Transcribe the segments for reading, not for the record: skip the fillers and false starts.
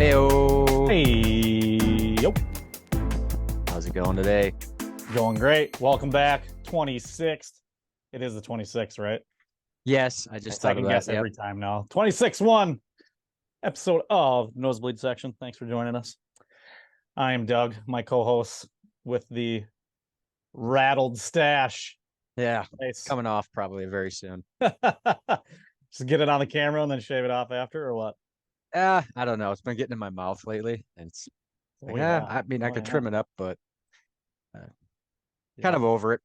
Heyo. Hey, yo, How's it going today? going great. Welcome back. 26th. It is the 26th, right? Yes, I just thought Second of guess that. Yep. every time now. 26-1 episode of Nosebleed Section. Thanks for joining us. I am Doug, my co-host with the rattled stash. Yeah, Nice. coming off probably very soon. Just get it on the camera and then shave it off after, or what? I don't know. It's been getting in my mouth lately, and it's like, I mean, I could trim it up, but kind of over it.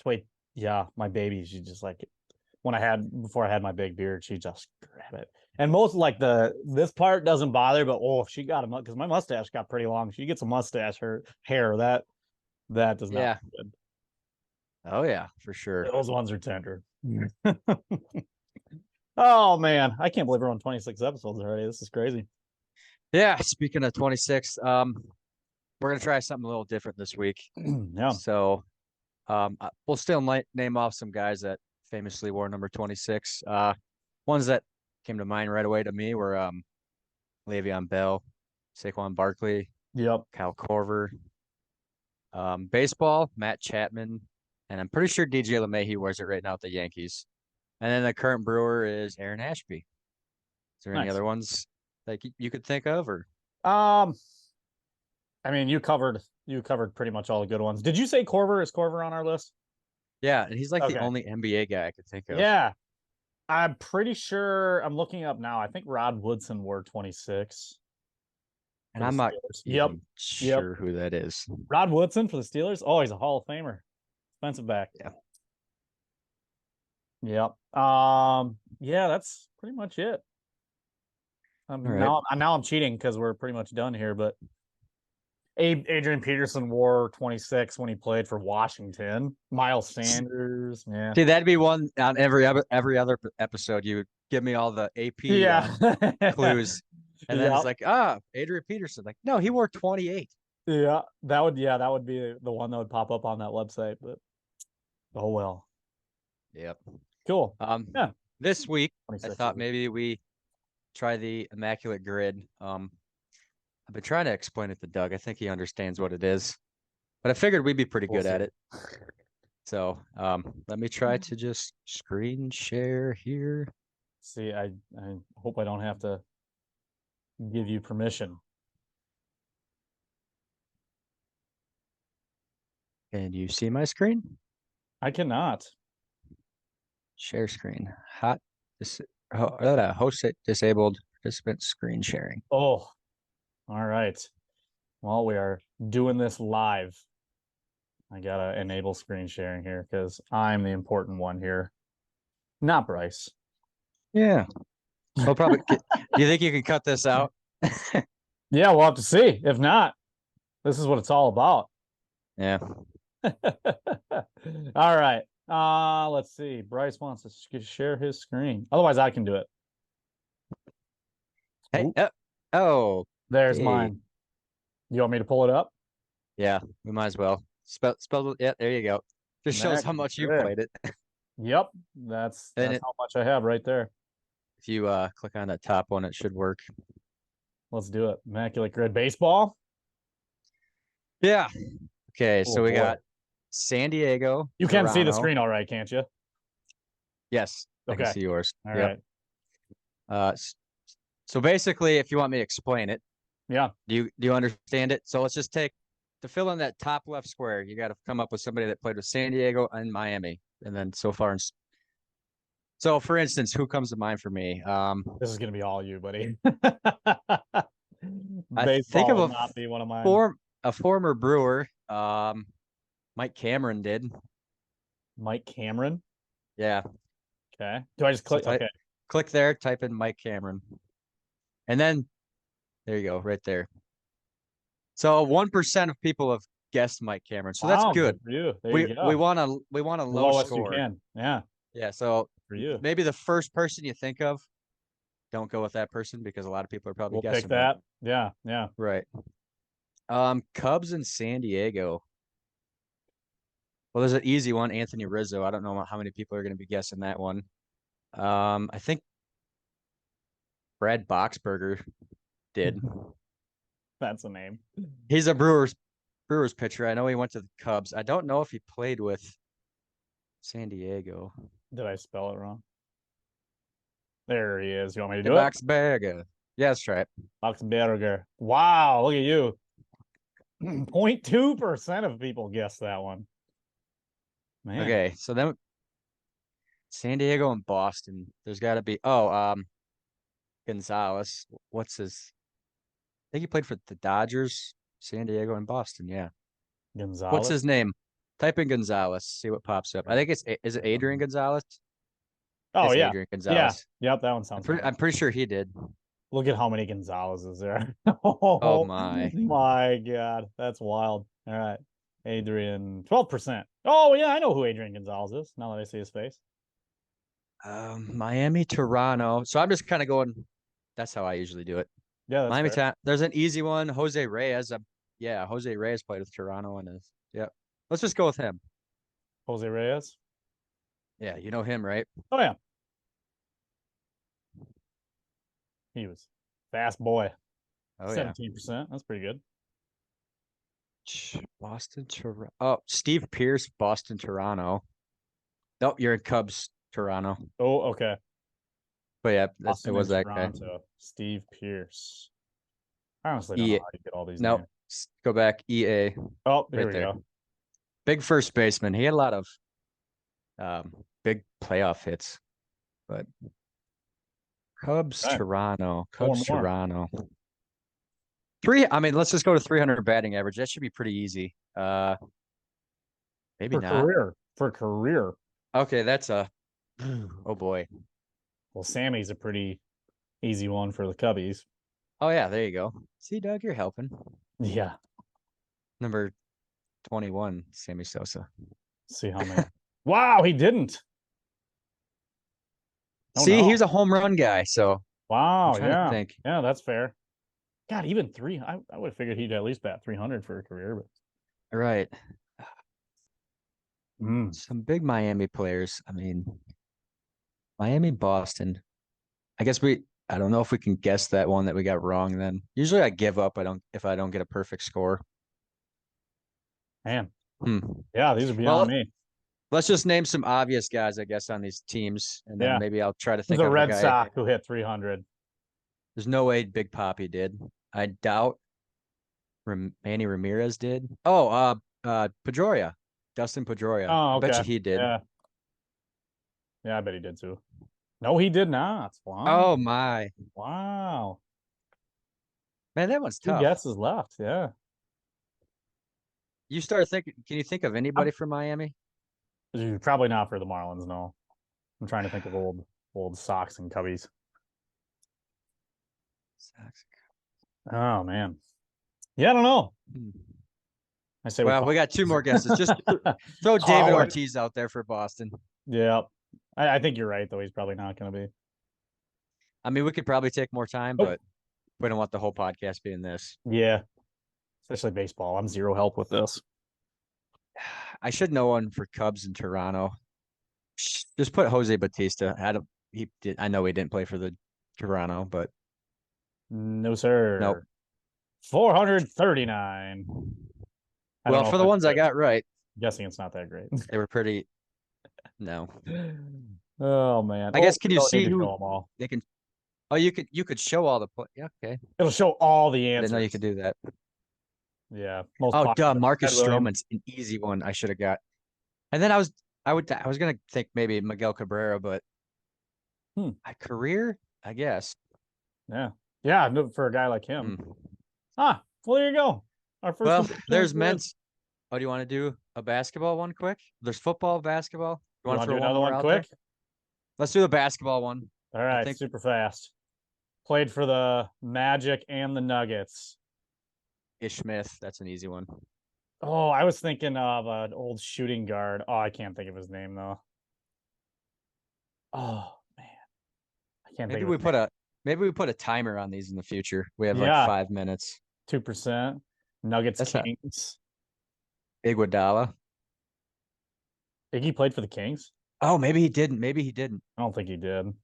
Wait, yeah, my baby, she just like before I had my big beard, she just grab it. And most like this part doesn't bother, but if she got because my mustache got pretty long. She gets a mustache, her hair that does not look good. Oh yeah, for sure. Those ones are tender. Oh man, I can't believe we're on 26 episodes already. This is crazy. Yeah, speaking of 26, we're gonna try something a little different this week. Yeah. So, we'll still name off some guys that famously wore number 26. Ones that came to mind right away to me were Le'Veon Bell, Saquon Barkley, Yep. Kyle Korver. Baseball, Matt Chapman, and I'm pretty sure DJ LeMahieu wears it right now at the Yankees. And then the current Brewer is Aaron Ashby. Is there any other ones that you could think of, or? I mean, you covered pretty much all the good ones. Did you say Korver? Is Korver on our list? Yeah, and he's like the only NBA guy I could think of. Yeah. I'm pretty sure I'm looking up now. I think Rod Woodson wore 26. And I'm not even sure who that is. Rod Woodson for the Steelers? Oh, he's a Hall of Famer. Defensive back. Yeah. Yep. Yeah, that's pretty much it. Right. Now I'm cheating because we're pretty much done here, but Adrian Peterson wore 26 when he played for Washington. Miles Sanders, yeah. See, that'd be one on every other episode. You would give me all the AP clues, and then it's like, Adrian Peterson. Like, no, he wore 28. Yeah, that would be the one that would pop up on that website. But oh well. Yep. Cool. Yeah. This week, I thought maybe we try the immaculate grid. I've been trying to explain it to Doug. I think he understands what it is, but I figured we'd be pretty good at it. So let me try to just screen share here. See, I hope I don't have to give you permission. Can you see my screen? I cannot. Share screen. Host disabled participant screen sharing. Oh, all right. Well, we are doing this live. I gotta enable screen sharing here because I'm the important one here, not Bryce. Yeah. We'll probably. Do you think you can cut this out? Yeah, we'll have to see. If not, this is what it's all about. Yeah. All right. Let's see. Bryce wants to share his screen. Otherwise, I can do it. Hey. There's mine. You want me to pull it up? Yeah, we might as well. Spell. Yeah, there you go. Just shows how much you played it. Yep, that's how much I have right there. If you click on that top one, it should work. Let's do it. Immaculate Grid Baseball. Yeah. Okay, so we got San Diego. You can see the screen all right, can't you? Yes. Okay. I can see yours. All right. So basically, if you want me to explain it, yeah. Do you understand it? So let's just to fill in that top left square, you got to come up with somebody that played with San Diego and Miami, and then so far. So, for instance, who comes to mind for me? This is gonna be all you, buddy. I think of not be one of mine. A former Brewer. Mike Cameron did. Mike Cameron. Yeah. Okay. Do I just click? Okay. Click there. Type in Mike Cameron, and then there you go, right there. So 1% of people have guessed Mike Cameron, so that's good. For you. There we you go. we want a low score. You can. Yeah. Yeah. So for you, maybe the first person you think of, don't go with that person because a lot of people are probably guessing pick that. Yeah. Yeah. Right. Cubs in San Diego. Well, there's an easy one, Anthony Rizzo. I don't know how many people are going to be guessing that one. I think Brad Boxberger did. That's a name. He's a Brewers pitcher. I know he went to the Cubs. I don't know if he played with San Diego. Did I spell it wrong? There he is. You want me to The do it? Boxberger. Yeah, that's right. Boxberger. Wow, look at you. 0.2% of people guessed that one. Man. Okay, so then San Diego and Boston. There's got to be Gonzalez. What's his? I think he played for the Dodgers, San Diego, and Boston. Yeah. Gonzalez. What's his name? Type in Gonzalez. See what pops up. I think is it Adrian Gonzalez? Oh, it's yeah. Adrian Gonzalez. Yeah. Yep, that one sounds I'm pretty sure he did. Look at how many Gonzalez's there. Oh my. My God. That's wild. All right. Adrian, 12%. Oh, yeah, I know who Adrian Gonzalez is now that I see his face. Miami, Toronto. So I'm just kind of going. That's how I usually do it. Yeah, that's Miami, fair. There's an easy one. Jose Reyes. Yeah, Jose Reyes played with Toronto and is. Yep. Let's just go with him. Jose Reyes. Yeah, you know him, right? Oh, yeah. He was fast boy. Oh yeah. 17%. That's pretty good. Boston, Toronto. Oh, Steve Pierce, Boston, Toronto. Nope, you're in Cubs, Toronto. Oh, okay. But yeah, Boston it was that Toronto. guy. Steve Pierce. I honestly don't know how you get all these nope. names. Go back. EA. Oh, here right we there. go. Big first baseman. He had a lot of big playoff hits. But Cubs, Okay. Toronto. Four Cubs, more. Toronto. Let's just go to 300 batting average. That should be pretty easy. Maybe For not. career. For career. Okay, that's oh boy. Well, Sammy's a pretty easy one for the Cubbies. Oh yeah, there you go. See, Doug, you're helping. Yeah. Number 21, Sammy Sosa. See how many. Wow, he didn't. Oh, See, no. he was a home run guy, so Wow, I'm trying to think. Yeah, that's fair. God, even three. I would have figured he'd at least bat 300 for a career, but Right. Some big Miami players. I mean, Miami, Boston. I guess I don't know if we can guess that one that we got wrong then. Usually I give up if I don't get a perfect score. Man. Yeah, these are beyond me. Let's just name some obvious guys, I guess, on these teams, and then maybe I'll try to think of the Red Sox who hit 300. There's no way Big Papi did. I doubt Manny Ramirez did. Oh, Pedroia, Dustin Pedroia. Oh, okay. I bet you he did. Yeah, I bet he did too. No, he did not. Wow. Oh my. Wow. Man, that one's tough. 2 guesses left. Yeah. You start thinking. Can you think of anybody from Miami? Probably not for the Marlins. No. I'm trying to think of old Sox and Cubbies. Oh man. Yeah, I don't know. I say. Well, we got 2 more guesses. Just throw David Ortiz out there for Boston. Yeah, I think you're right though. He's probably not going to be. I mean, we could probably take more time, but we don't want the whole podcast being this. Yeah, especially baseball. I'm zero help with this. I should know one for Cubs in Toronto. Just put Jose Bautista. I know he didn't play for the Toronto, but no, sir. Nope. 439. Well, for the ones I got right, I'm guessing it's not that great. They were pretty. No. Oh man. I guess can you see who all? they can? Oh, you could show all the. Yeah, okay. It'll show all the answers. I didn't know you could do that. Yeah. Marcus Stroman's an easy one. I should have got. And then I was gonna think maybe Miguel Cabrera, but a career, I guess. Yeah. Yeah, for a guy like him. Well, there you go. Our first. Well, there's men's. Oh, do you want to do a basketball one quick? There's football, basketball. You want to do another one quick? Let's do the basketball one. All right, super fast. Played for the Magic and the Nuggets. Ish Smith, that's an easy one. Oh, I was thinking of an old shooting guard. Oh, I can't think of his name though. Oh man, I can't. Maybe we put a timer on these in the future. We have like 5 minutes. 2%. Nuggets Kings. Iguodala. Iggy played for the Kings. Oh, maybe he didn't. I don't think he did.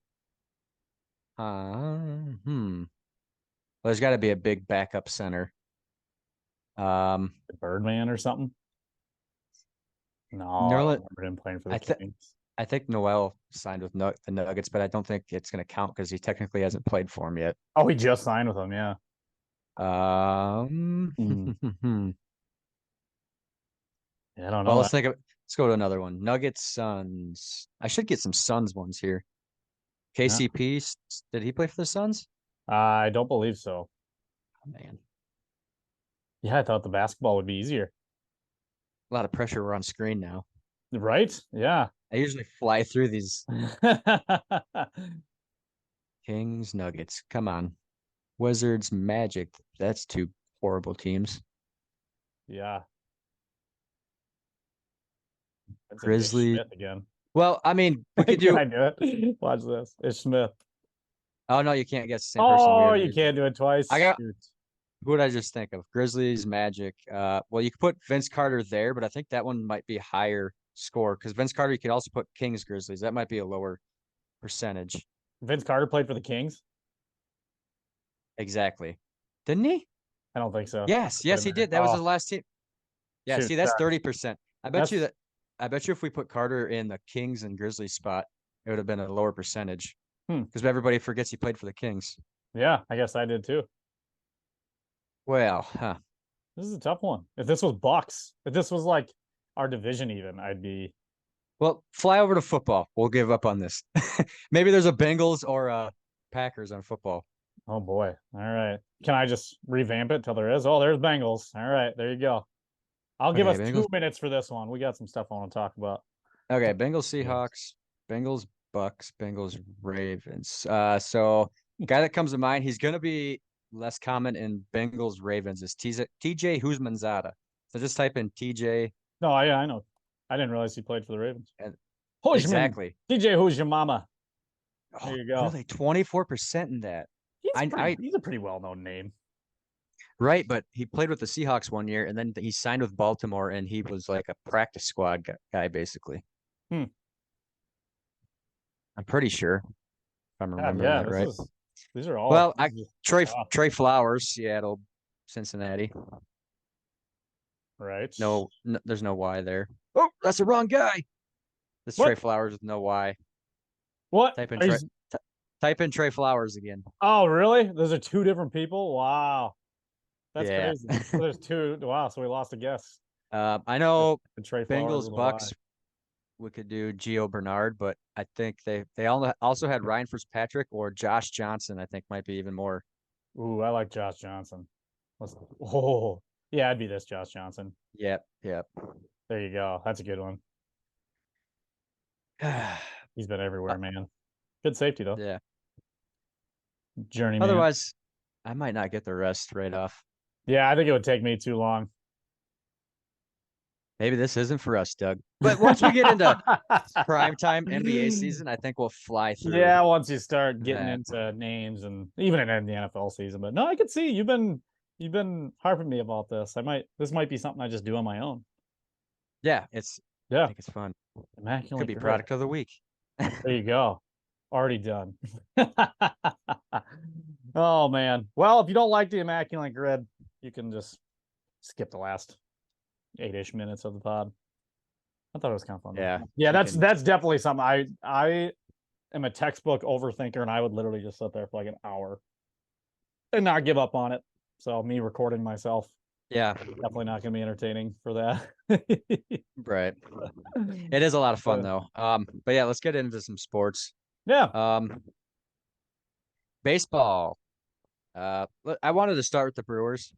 there's got to be a big backup center. Birdman or something. No, I don't Nerlens, remember him playing for the I think Kings. I think Noel signed with the Nuggets, but I don't think it's going to count because he technically hasn't played for him yet. Oh, he just signed with them. Yeah. Mm. Yeah, I don't Well, know that. let's go to another one. Nuggets, Suns. I should get some Suns ones here. Yeah. KCP, did he play for the Suns? I don't believe so. Oh, man, Yeah, I thought the basketball would be easier. a lot of pressure on screen now. Right? Yeah. I usually fly through these Kings, Nuggets. Come on. Wizards, Magic. That's two horrible teams. Yeah. It's like Ish Grizzlies. Smith again. Well, I mean, we could Can do. I do it? Watch this. Ish Smith. Oh no, you can't guess the same person. We Oh, already you did that. can't do it twice. I got. Shoot. Who would I just think of? Grizzlies, Magic. Well, you could put Vince Carter there, but I think that one might be a higher score because Vince Carter. You could also put Kings, Grizzlies. That might be a lower percentage. Vince Carter played for the Kings? Exactly. Didn't he? I don't think so. Yes, Wait a yes, he minute. did. That was Oh, his last team. Yeah, shoot. see, that's 30%. That's I bet you if we put Carter in the Kings and Grizzlies spot, it would have been a lower percentage. Hmm. Because everybody forgets he played for the Kings. Yeah, I guess I did too. Well, huh. This is a tough one. If this was Bucks, if this was like our division even, I'd be Well, fly over to football. We'll give up on this. Maybe there's a Bengals or a Packers on football. oh boy. All right. Can I just revamp it till there is? Oh, there's Bengals. All right, there you go. I'll give Okay, us Bengals. 2 minutes for this one. We got some stuff I want to talk about. Okay, Bengals, Seahawks, Bengals, Bucks, Bengals, Ravens. So guy that comes to mind, he's gonna be less common in Bengals Ravens is TJ Huzmanzada. So just type in TJ No, yeah, I know. I didn't realize he played for the Ravens. and Hujman. exactly. DJ, who's your mama? Oh, There you go. really 24% in that. He's a pretty well-known name. Right, but he played with the Seahawks one year and then he signed with Baltimore and he was like a practice squad guy basically. Hmm. I'm pretty sure if I'm remembering Yeah, that right. these are all Well, tough. Trey Flowers, Seattle, Cincinnati. Right. No, there's no Y there. Oh, that's the wrong guy. This What? Trey Flowers with no Y. What? Type in Trey, type in Trey Flowers again. Oh, really? Those are two different people? Wow. That's Yeah. crazy. So there's two. Wow, so we lost a guess. I know And Trey Flowers Bengals, with a Bucks. Y. We could do Gio Bernard, but I think they also had Ryan Fitzpatrick or Josh Johnson. I think might be even more. Ooh, I like Josh Johnson. Oh, yeah, I'd be this Josh Johnson. Yep. There you go. That's a good one. He's been everywhere, man. Good safety though. Yeah. Journeyman. Otherwise, I might not get the rest right off. Yeah, I think it would take me too long. Maybe this isn't for us, Doug. But once we get into primetime NBA season, I think we'll fly through. Yeah, once you start getting into names and even in the NFL season. But no, I could see you've been harping me about this. This might be something I just do on my own. Yeah, I think it's fun. Immaculate Could be grid. product of the week. There you go. Already done. Oh man. Well, if you don't like the immaculate grid, you can just skip the last 8-ish minutes of the pod. I thought it was kind of fun. Yeah. Yeah, that's definitely something I am a textbook overthinker and I would literally just sit there for like an hour and not give up on it. So me recording myself. Yeah. Definitely not gonna be entertaining for that. Right. It is a lot of fun though. But yeah, let's get into some sports. Yeah. Baseball. I wanted to start with the Brewers.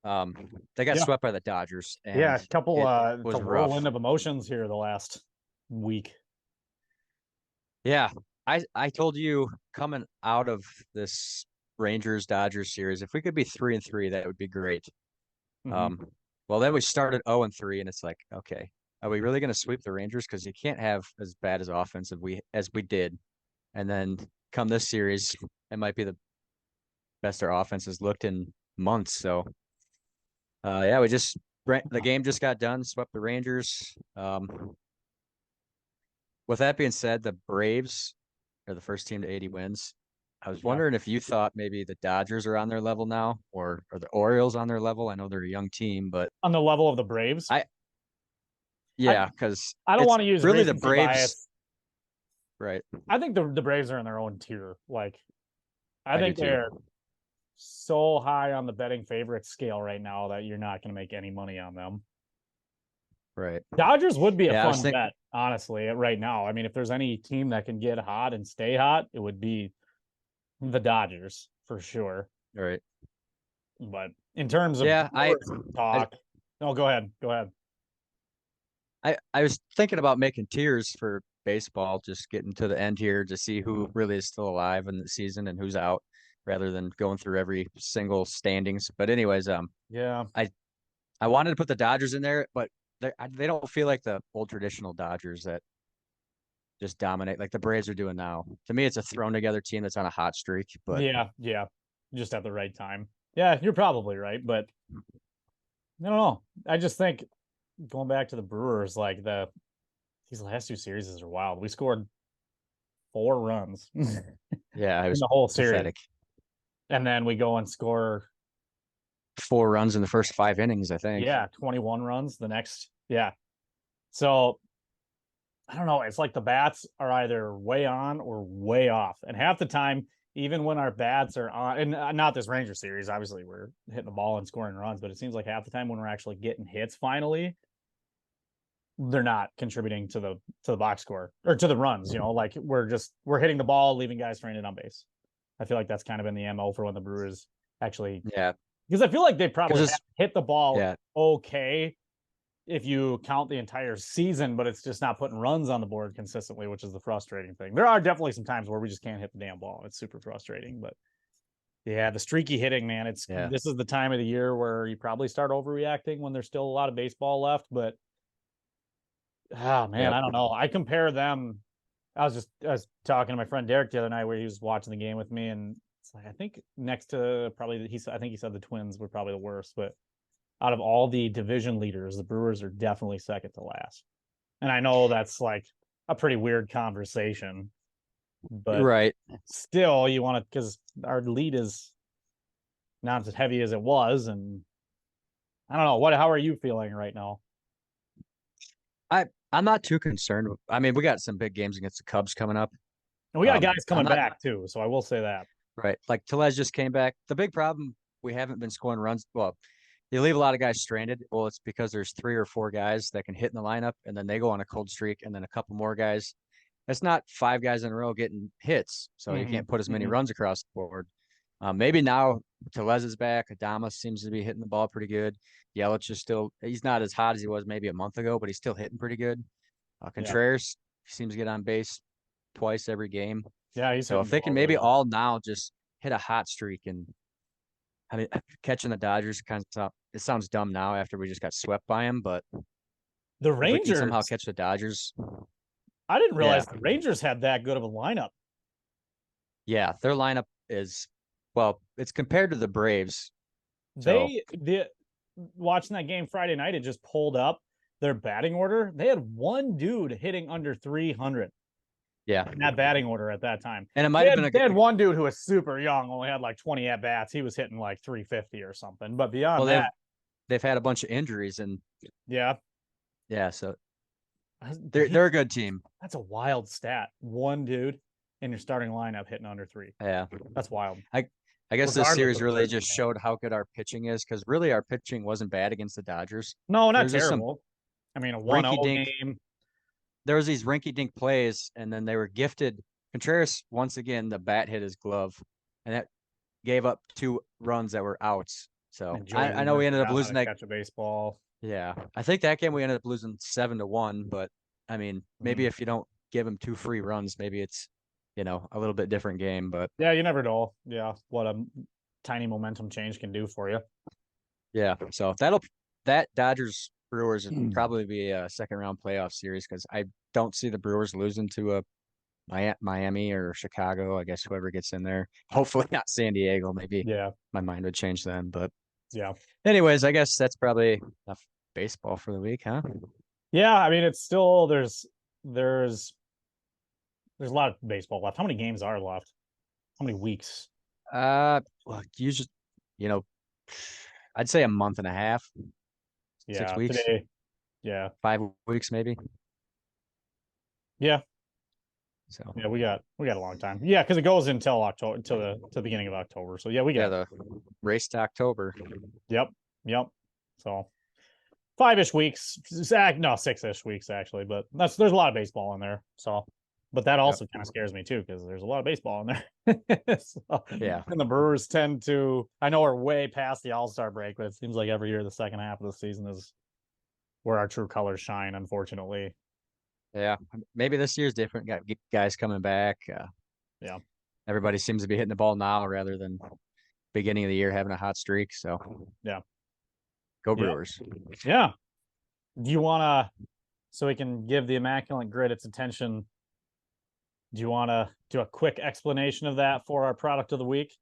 They got swept by the Dodgers. And yeah, a couple was the whirlwind of emotions here the last week. Yeah. I told you coming out of this Rangers Dodgers series, if we could be 3-3, that would be great. Mm-hmm. Well, then we started 0-3, and it's like, okay, are we really going to sweep the Rangers? Because you can't have as bad as offense as we did, and then come this series, it might be the best our offense has looked in months. So, yeah, the game just got done, swept the Rangers. With that being said, the Braves are the first team to 80 wins. I was Yeah. wondering if you thought maybe the Dodgers are on their level now, or the Orioles on their level. I know they're a young team, but On the level of the Braves. I I yeah, because I don't it's want to use really the recency Braves, bias. right? I think the Braves are in their own tier. Like I I do think too. they're so high on the betting favorite scale right now that you're not going to make any money on them. Right. Dodgers would be a Yeah, I was fun thinking. bet, honestly, right now. I mean, if there's any team that can get hot and stay hot, it would be the Dodgers for sure. Right. But in terms of Yeah, Brewers I, talk, no, go ahead. Go ahead. I was thinking about making tiers for baseball, just getting to the end here to see who really is still alive in the season and who's out, rather than going through every single standings. But anyways, Yeah. I I wanted to put the Dodgers in there, but they don't feel like the old traditional Dodgers that just dominate like the Braves are doing now. To me, it's a thrown together team that's on a hot streak. But Yeah. Yeah. Just at the right time. Yeah, you're probably right. But I don't know. I just think going back to the Brewers, like these last two series are wild. We scored 4 runs in yeah, it was the whole series. pathetic. And then we go and score, 4 runs in the first 5 innings, I think. yeah, 21 runs the next. Yeah. So I don't know. It's like the bats are either way on or way off. And half the time, even when our bats are on, and not this Ranger series, obviously we're hitting the ball and scoring runs, but it seems like half the time when we're actually getting hits finally, they're not contributing to the box score or to the runs, like we're hitting the ball, leaving guys stranded on base. I feel like that's kind of been the MO for when the Brewers actually, Yeah, because I feel like they probably because have hit the ball yeah, okay if you count the entire season, but it's just not putting runs on the board consistently, which is the frustrating thing. There are definitely some times where we just can't hit the damn ball. It's super frustrating, but yeah, the streaky hitting, man. yeah, This is the time of the year where you probably start overreacting when there's still a lot of baseball left, but oh man, yeah. I don't know. I compare them. I was talking to my friend Derek the other night where he was watching the game with me, and it's like I think next to probably I think he said the Twins were probably the worst, but out of all the division leaders, the Brewers are definitely second to last. And I know that's like a pretty weird conversation, but Right. still, you want to because our lead is not as heavy as it was, and I don't know what. How are you feeling right now? I'm not too concerned. I mean, we got some big games against the Cubs coming up. And we got guys I'm coming not back too, so I will say that. right. Like Tellez just came back. The big problem, we haven't been scoring runs. Well, you leave a lot of guys stranded. Well, it's because there's 3 or 4 guys that can hit in the lineup, and then they go on a cold streak, and then a couple more guys. It's not 5 guys in a row getting hits, so you Mm-hmm. can't put as many Mm-hmm. runs across the board. Maybe now Tellez is back. Adama seems to be hitting the ball pretty good. Yelich is still, he's not as hot as he was maybe a month ago, but he's still hitting pretty good. Yeah, Contreras seems to get on base twice every game. yeah, he's So hitting if the they can ball really maybe well. all now just hit a hot streak, and I mean catching the Dodgers kind of, it sounds dumb now after we just got swept by them, but The if we can somehow Rangers, catch the Dodgers, I didn't yeah, realize the Rangers had that good of a lineup. yeah, their lineup is, well, it's compared to the Braves. So The watching that game Friday night, it just pulled up their batting order. They had one dude hitting under 300 yeah, in that batting order at that time. and it might They have had, been they had one dude who was super young, only had like 20 at bats. He was hitting like 350 or something. But well beyond that, they've had a bunch of injuries, and yeah, yeah, so they, they're a good team. that's a wild stat. One dude in your starting lineup hitting under three. Yeah, That's wild. I I guess this Regardless series of their really just showed how good our pitching is, because really our pitching wasn't bad against the Dodgers. no, There not was just some terrible. I mean, a 1-0 rinky dink. game. There was these rinky dink plays, and then they were gifted. Contreras once again the bat hit his glove, and that gave up 2 runs that were outs. So And Joey I know Wheeler we ended up forgot how to losing that. catch a baseball. Yeah, I think that game we ended up losing 7-1. But I mean, maybe Mm. if you don't give him 2 free runs, maybe it's a little bit different game. But Yeah, you never know. Yeah, what a tiny momentum change can do for you. yeah, so that Dodgers Brewers would probably be a second round playoff series, because I don't see the Brewers losing to a Miami or Chicago. I guess whoever gets in there. Hopefully not San Diego. Maybe Yeah, my mind would change then. But yeah, anyways, I guess that's probably enough baseball for the week, huh? yeah. I mean, it's still there's there's a lot of baseball left. How many games are left? How many weeks? Well, usually, you know, I'd say a month and a half, 6 Yeah, weeks, today. Yeah, 5 weeks maybe. yeah, So yeah. We got a long time. Yeah, because it goes until October, until the beginning of October. So yeah, we yeah, got. the race to October. Yep, yep. So 5-ish weeks. No, 6-ish weeks actually. But there's a lot of baseball in there. So, but that Yep. also kind of scares me too because there's a lot of baseball in there. So, Yeah. and the Brewers tend to. I know we're way past the All-Star break, but it seems like every year the second half of the season is where our true colors shine. Unfortunately. Yeah. Maybe this year's different. Got guys coming back. Yeah. Everybody seems to be hitting the ball now rather than beginning of the year having a hot streak. So Yeah. go Yeah. Brewers. Yeah. Do you want to, so we can give the immaculate grid its attention? Do you want to do a quick explanation of that for our product of the week?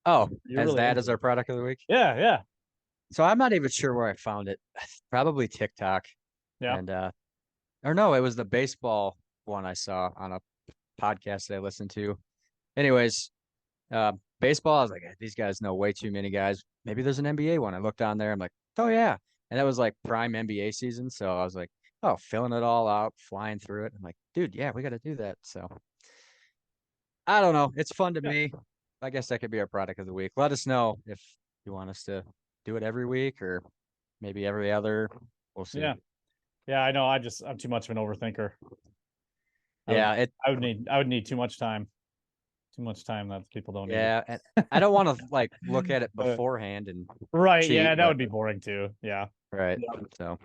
Oh, You're as really that into is our it. product of the week. Yeah. Yeah. So I'm not even sure where I found it. Probably TikTok. Yeah. And or no, it was the baseball one I saw on a podcast that I listened to. Anyways, baseball, I was like, these guys know way too many guys. Maybe there's an NBA one. I looked on there. I'm like, oh yeah. And that was like prime NBA season. So I was like, oh, filling it all out, flying through it. I'm like, dude, yeah, we got to do that. So I don't know. It's fun to Yeah. me. I guess that could be our product of the week. Let us know if you want us to do it every week or maybe every other. We'll see. Yeah. Yeah. I know. I'm too much of an overthinker. I would, Yeah, it I would need too much time. Too much time that people don't need. yeah, and I don't want to like look at it Uh, beforehand and right. Yeah. cheat, That but would be boring too. Yeah. right. So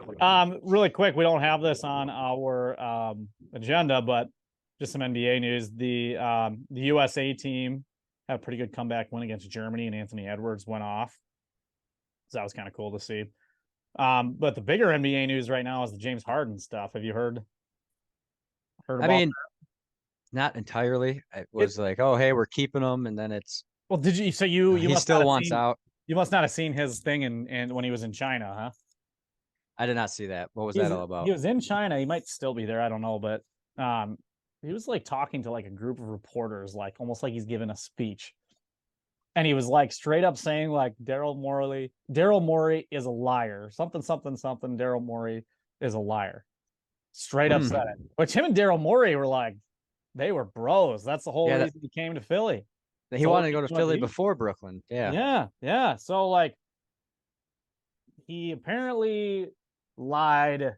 Really quick, we don't have this on our agenda, but just some NBA news. The USA team had a pretty good comeback win against Germany, and Anthony Edwards went off. So that was kind of cool to see. But the bigger NBA news right now is the James Harden stuff. Have you heard I about mean, not entirely. It it? was like, oh, hey, we're keeping him, and then it's Well, did you? So you he must not still have wants seen out. his thing and when he was in China, huh? I did not see that. What was that all He about? was in China. He might still be there. I don't know, but um, he was like talking to like a group of reporters, like almost like he's giving a speech, and he was like straight up saying like Daryl Morey is a liar, something something something. Daryl Morey is a liar. Straight up said it. Hmm. Which him and Daryl Morey were like, they were bros. That's the whole Yeah, reason he came to Philly. That's he the whole wanted to go reason to he went Philly Houston. before Brooklyn. Yeah. Yeah, yeah. So like, he apparently lied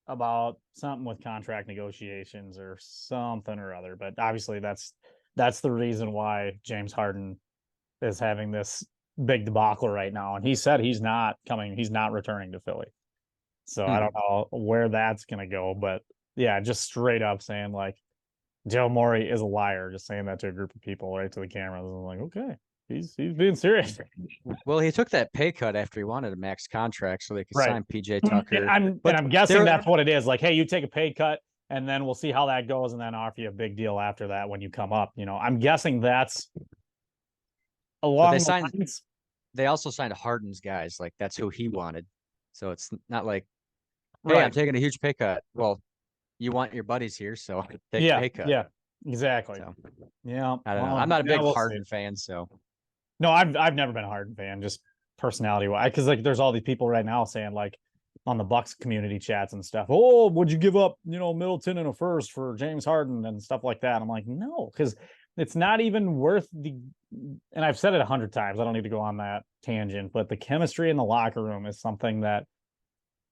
about something with contract negotiations or something or other. But obviously, that's the reason why James Harden is having this big debacle right now. And he said he's not coming. He's not returning to Philly. So I don't Hmm. know where that's gonna go. But yeah, just straight up saying like Joe Morey is a liar. Just saying that to a group of people right to the cameras. I'm like, okay, he's being serious. Well, he took that pay cut after he wanted a max contract so they could Right. sign PJ And Tucker. I'm But guessing there, that's what it is. Like, hey, you take a pay cut and then we'll see how that goes and then offer you a big deal after that when you come up. I'm guessing that's but they along the signed. lines. They also signed Harden's guys. Like that's who he wanted. So it's not like, hey, I'm Right. taking a huge pay cut. Well, you want your buddies here, so take the Yeah. pay cut. Yeah. Exactly. So Yeah. I don't know. Well, I'm not a yeah, big we'll see. Harden fan, so No, I've never been a Harden fan, just personality wise. Because like there's all these people right now saying like on the Bucks community chats and stuff, oh, would you give up, Middleton in a first for James Harden and stuff like that? I'm like, no, because it's not even worth and I've said it 100 times. I don't need to go on that tangent, but the chemistry in the locker room is something that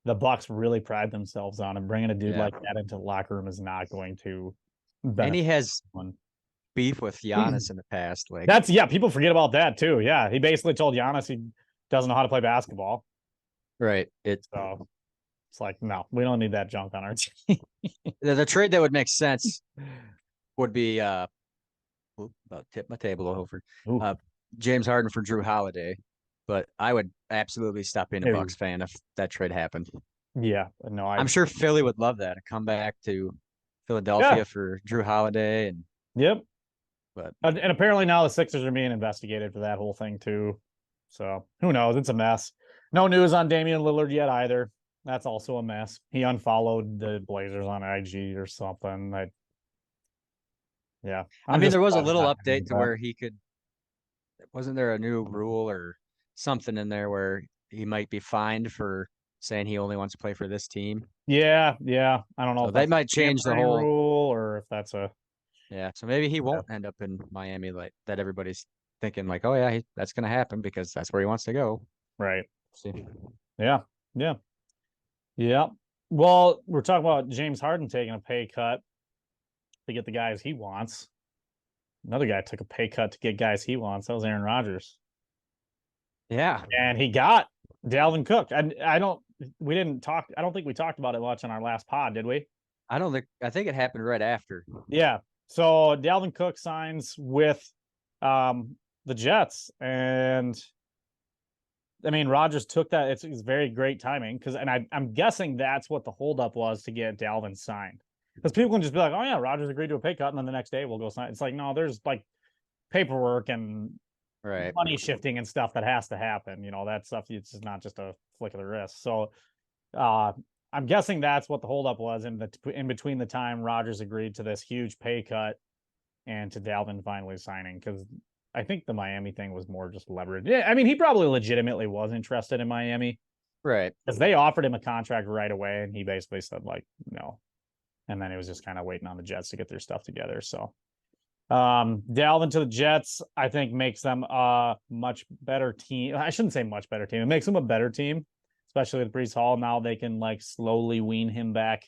the Bucks really pride themselves on, and bringing a dude yeah. like that into the locker room is not going to And he benefit has anyone. beef with Giannis in the past. Like, That's yeah, people forget about that too. Yeah, he basically told Giannis he doesn't know how to play basketball. right. So it's like, no, we don't need that junk on our team. The trade that would make sense would be about tip my table over. Uh James Harden for Drew Holiday. But I would absolutely stop being a Bucks fan if that trade happened. Yeah, no, I'm sure Philly would love that. A comeback to Philadelphia yeah, for Drew Holiday and yep. but And apparently now the Sixers are being investigated for that whole thing too. So who knows? It's a mess. No news on Damian Lillard yet either. That's also a mess. He unfollowed the Blazers on IG or something. Yeah. I mean, there was a glad he's little not gonna update do to that. where he could, wasn't there a new rule or something in there where he might be fined for saying he only wants to play for this team? Yeah, yeah. I don't know So if they that's a might change the tampering whole, rule or if that's a yeah. So maybe he yeah, won't end up in Miami like that. Everybody's thinking like, oh yeah, that's going to happen because that's where he wants to go. right. See, Yeah. Yeah. Yeah. Well, we're talking about James Harden taking a pay cut to get the guys he wants. Another guy took a pay cut to get guys he wants. That was Aaron Rodgers. yeah, And he got Dalvin Cook. And I don't think we talked about it much on our last pod, did we? I think it happened right after. Yeah. So Dalvin Cook signs with the Jets. And I mean, Rodgers took that. It's very great timing because, and I'm guessing that's what the holdup was to get Dalvin signed. Because people can just be like, oh, yeah, Rodgers agreed to a pay cut. And then the next day we'll go sign. It's like, no, there's like paperwork and Right. money shifting and stuff that has to happen. That stuff, it's just not just a flick of the wrist. So uh, I'm guessing that's what the holdup was in between the time Rodgers agreed to this huge pay cut and to Dalvin finally signing. Because I think the Miami thing was more just leverage. Yeah, I mean, he probably legitimately was interested in Miami Right. because they offered him a contract right away, and he basically said like no, and then he was just kind of waiting on the Jets to get their stuff together. So Dalvin to the Jets, I think makes them a much better team. I shouldn't say much better team. It makes them a better team, especially with Breece Hall. Now they can like slowly wean him back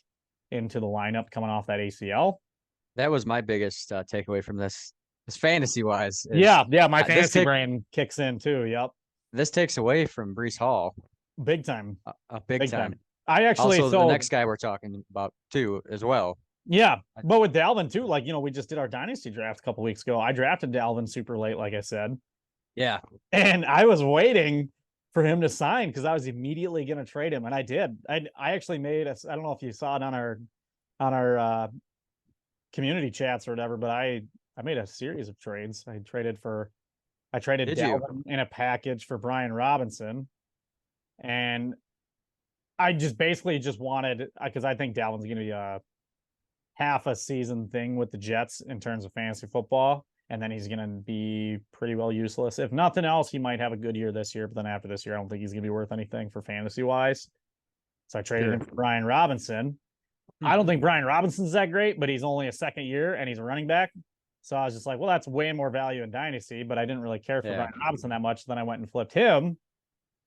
into the lineup coming off that ACL. That was my biggest takeaway from this fantasy wise. Yeah, my This fantasy brain kicks in too. Yep. this takes away from Breece Hall Big time. a big time. I actually Also, the next guy we're talking about too as well. Yeah, but with Dalvin too, like we just did our dynasty draft a couple weeks ago. I drafted Dalvin super late, like I said. Yeah, And I was waiting for him to sign because I was immediately going to trade him, and I did. I actually made a. I don't know if you saw it on our community chats or whatever, but I made a series of trades. I traded Did you? Dalvin in a package for Brian Robinson, and I just basically just wanted because I think Dalvin's going to be a half a season thing with the Jets in terms of fantasy football, and then he's going to be pretty well useless. If nothing else, he might have a good year this year, but then after this year, I don't think he's going to be worth anything for fantasy wise. So I traded him for Brian Robinson. I don't think Brian Robinson's that great, but he's only a second year and he's a running back. So I was just like, well, that's way more value in Dynasty, but I didn't really care for Brian Robinson that much. Then I went and flipped him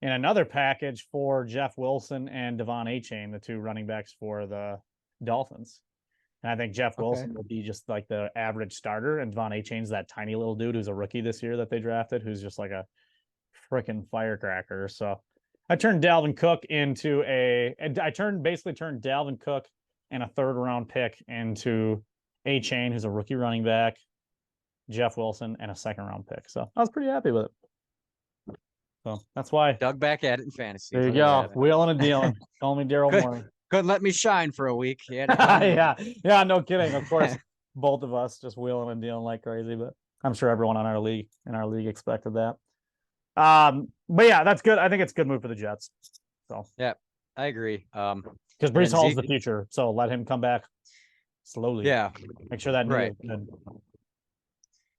in another package for Jeff Wilson and Devon Achane, the two running backs for the Dolphins. And I think Jeff Wilson will be just like the average starter, and Devon Achane's that tiny little dude who's a rookie this year that they drafted, who's just like a freaking firecracker. So I turned Dalvin Cook basically turned Dalvin Cook and a third round pick into Achane, who's a rookie running back, Jeff Wilson, and a second round pick. So I was pretty happy with it. So that's why dug back at it in fantasy. there you go, wheeling and dealing. Call me Daryl Morey. Couldn't let me shine for a week. Yeah, no kidding. Of course, both of us just wheeling and dealing like crazy, but I'm sure everyone in our league expected that. But yeah, that's good. I think it's a good move for the Jets. So yeah, I agree. Because Breece Hall's the future, so let him come back slowly. Yeah, make sure that right.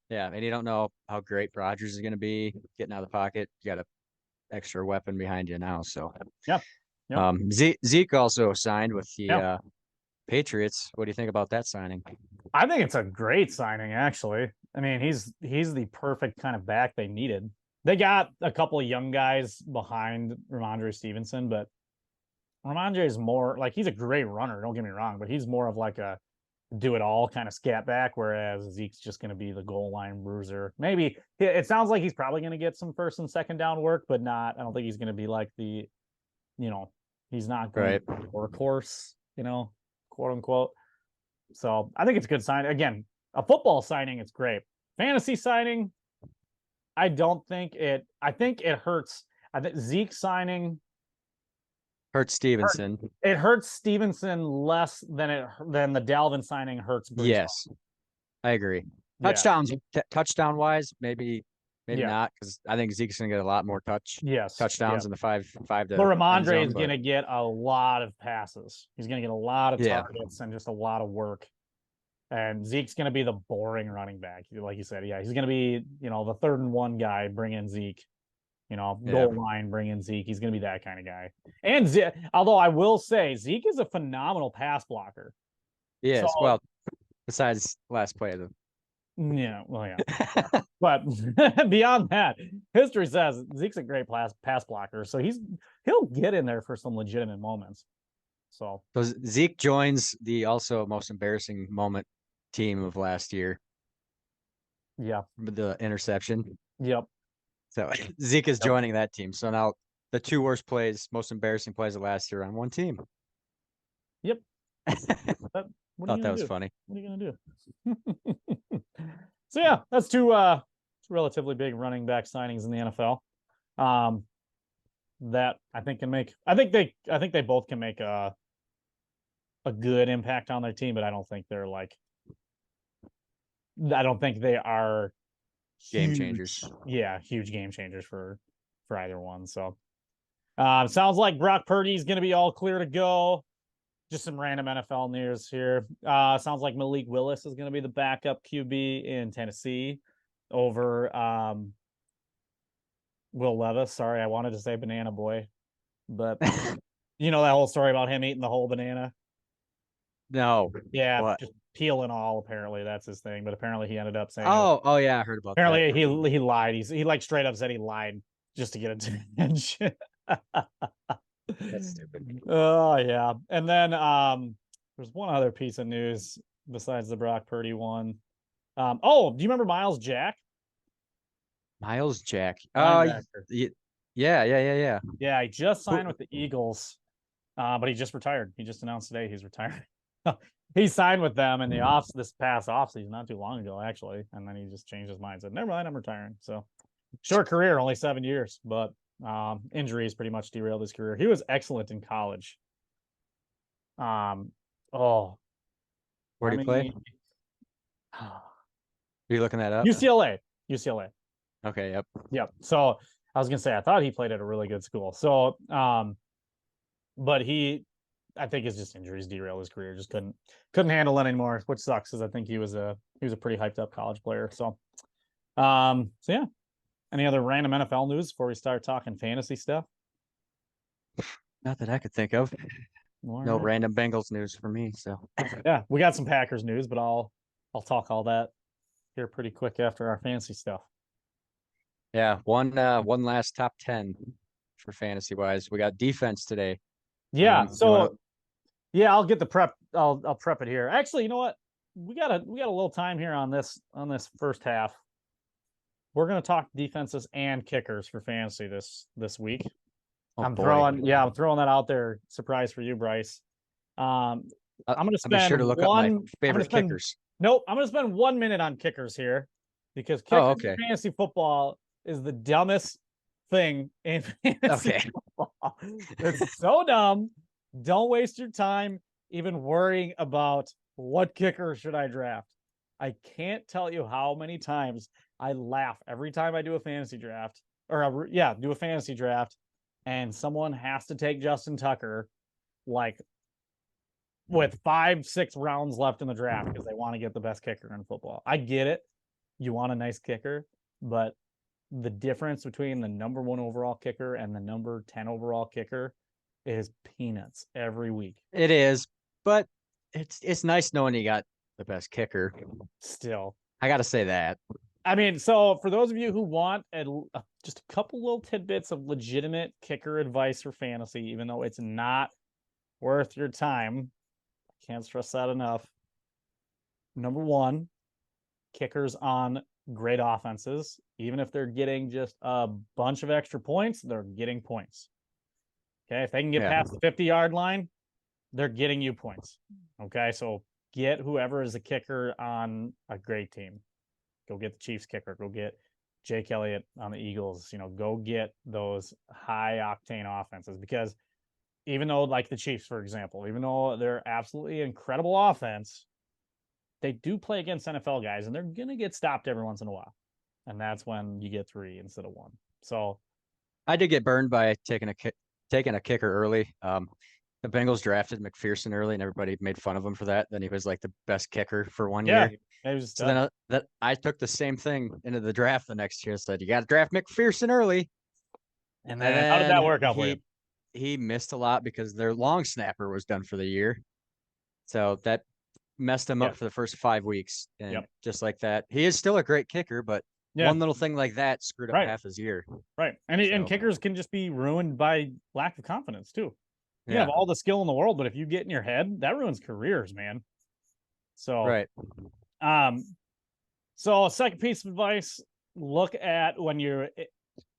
Yeah, and you don't know how great Rodgers is going to be getting out of the pocket. You got an extra weapon behind you now, so yeah. Yep. Zeke also signed with the Patriots. What do you think about that signing? I think it's a great signing, actually. I mean, he's the perfect kind of back they needed. They got a couple of young guys behind Ramondre Stevenson, but Ramondre is more like he's a great runner. Don't get me wrong, but he's more of like a do it all kind of scat back, whereas Zeke's just going to be the goal line bruiser. Maybe it sounds like he's probably going to get some first and second down work, but not. I don't think he's going to be like the, he's not going to be workhorse, quote unquote. So I think it's a good sign. Again, a football signing, it's great. Fantasy signing, I think it hurts. I think Zeke signing hurts Stevenson. It hurts Stevenson less than the Dalvin signing hurts Breece. Yes, I agree. Touchdown wise, maybe not, because I think Zeke's gonna get a lot more touchdowns in the five to. But Ramondre is gonna get a lot of passes. He's gonna get a lot of targets and just a lot of work. And Zeke's going to be the boring running back, like you said. Yeah, he's going to be, the 3rd-and-1 guy. Bring in Zeke. Yeah. Goal line. Bring in Zeke. He's going to be that kind of guy. And although I will say Zeke is a phenomenal pass blocker. So Yes. Well, besides last play of the. yeah, well, yeah. But beyond that, history says Zeke's a great pass blocker. So he'll get in there for some legitimate moments. So Zeke joins the also most embarrassing moment team of last year, yeah, the interception. yep. So Zeke is Yep. joining that team. So now the 2 worst plays, most embarrassing plays of last year on one team. Yep. What are Thought you that gonna was do? funny. What are you gonna do? So yeah, that's two relatively big running back signings in the NFL. Um, that I think can make. I think they both can make a good impact on their team, but I don't think they're like. I don't think they are Game huge. changers. Yeah, huge game changers for either one. So, sounds like Brock Purdy's going to be all clear to go. Just some random NFL news here. Sounds like Malik Willis is going to be the backup QB in Tennessee over Will Levis. Sorry, I wanted to say Banana Boy, but you know that whole story about him eating the whole banana. No. Yeah, What? just peel and all. Apparently, that's his thing. But apparently, he ended up saying it. Oh yeah, I heard about that. Apparently, he lied. He like straight up said he lied just to get attention. That's stupid. Oh yeah, and then there's one other piece of news besides the Brock Purdy one. Oh, do you remember Miles Jack? Miles Jack. Linebacker. Yeah. Yeah, he just signed Who- with the Eagles, but he just retired. He just announced today he's retiring. He signed with them in this past offseason, not too long ago, actually, and then he just changed his mind. Said, "Never mind, I'm retiring." So short career, only 7 years, but injuries pretty much derailed his career. He was excellent in college. Oh, Where'd let he play? me Are you looking that up? UCLA. Okay, yep. Yep. So I was gonna say I thought he played at a really good school. So but I think his just injuries derailed his career. Just couldn't handle it anymore, which sucks because I think he was a pretty hyped up college player. So yeah. Any other random NFL news before we start talking fantasy stuff? Not that I could think of. All No right. random Bengals news for me. So Yeah, we got some Packers news, but I'll talk all that here pretty quick after our fantasy stuff. yeah, one last top 10 for fantasy wise. We got defense today. Yeah. You want So yeah, I'll get the prep. I'll prep it here. Actually, you know what? We got a little time here on this first half. We're gonna talk defenses and kickers for fantasy this week. oh boy. I'm throwing that out there. Surprise for you, Bryce. I'm gonna I'll be sure spend to look up my favorite spend kickers. nope. I'm gonna spend 1 minute on kickers here because Oh, kickers in okay. fantasy football is the dumbest thing in fantasy Okay. football. It's so dumb. Don't waste your time even worrying about what kicker should I draft. I can't tell you how many times I laugh every time I do a fantasy draft do a fantasy draft and someone has to take Justin Tucker like with 5-6 rounds left in the draft because they want to get the best kicker in football. I get it. You want a nice kicker, but the difference between the number 1 overall kicker and the number 10 overall kicker is peanuts every week. It is, but it's nice knowing you got the best kicker. Still, I got to say that. I mean, so for those of you who want just a couple little tidbits of legitimate kicker advice for fantasy, even though it's not worth your time, I can't stress that enough. Number 1, kickers on great offenses, even if they're getting just a bunch of extra points, they're getting points. Okay, if they can get past the 50-yard line, they're getting you points. Okay, so get whoever is a kicker on a great team. Go get the Chiefs kicker. Go get Jake Elliott on the Eagles. Go get those high octane offenses because even though, like the Chiefs, for example, even though they're absolutely incredible offense, they do play against NFL guys and they're going to get stopped every once in a while. And that's when you get 3 instead of 1. So I did get burned by taking a kicker early. the Bengals drafted McPherson early, and everybody made fun of him for that. Then he was like the best kicker for one Yeah, year. he was a So stud. then that I took the same thing into the draft the next year. Said you got to draft McPherson early, And and then how did that then work out for you? he missed a lot because their long snapper was done for the year. So that messed him Yeah. up for the first 5 weeks. And Yep. just like that, he is still a great kicker, but Yeah. one little thing like that screwed up Right. half his year. Right. And So kickers can just be ruined by lack of confidence too. You can yeah, have all the skill in the world, but if you get in your head, that ruins careers, man. So, right. um, so second piece of advice: look at when you're.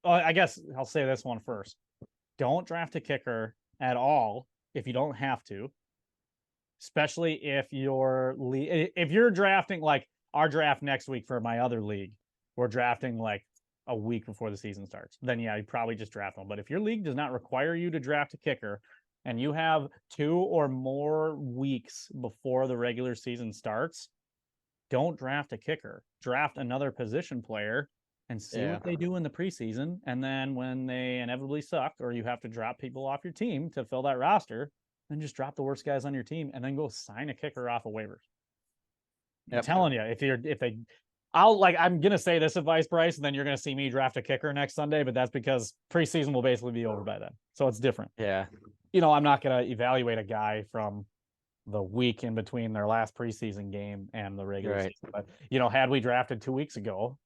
I guess I'll say this one first. Don't draft a kicker at all if you don't have to, especially if you're drafting like our draft next week for my other league. We're drafting like a week before the season starts. Then yeah, you probably just draft one. But if your league does not require you to draft a kicker and you have 2 or more weeks before the regular season starts, don't draft a kicker. Draft another position player and see Yeah. what they do in the preseason. And then when they inevitably suck or you have to drop people off your team to fill that roster, then just drop the worst guys on your team and then go sign a kicker off of waivers. I'm telling you, I'm gonna say this advice, Bryce, and then you're gonna see me draft a kicker next Sunday, but that's because preseason will basically be over by then. So it's different. Yeah. I'm not gonna evaluate a guy from the week in between their last preseason game and the regular season. But had we drafted 2 weeks ago,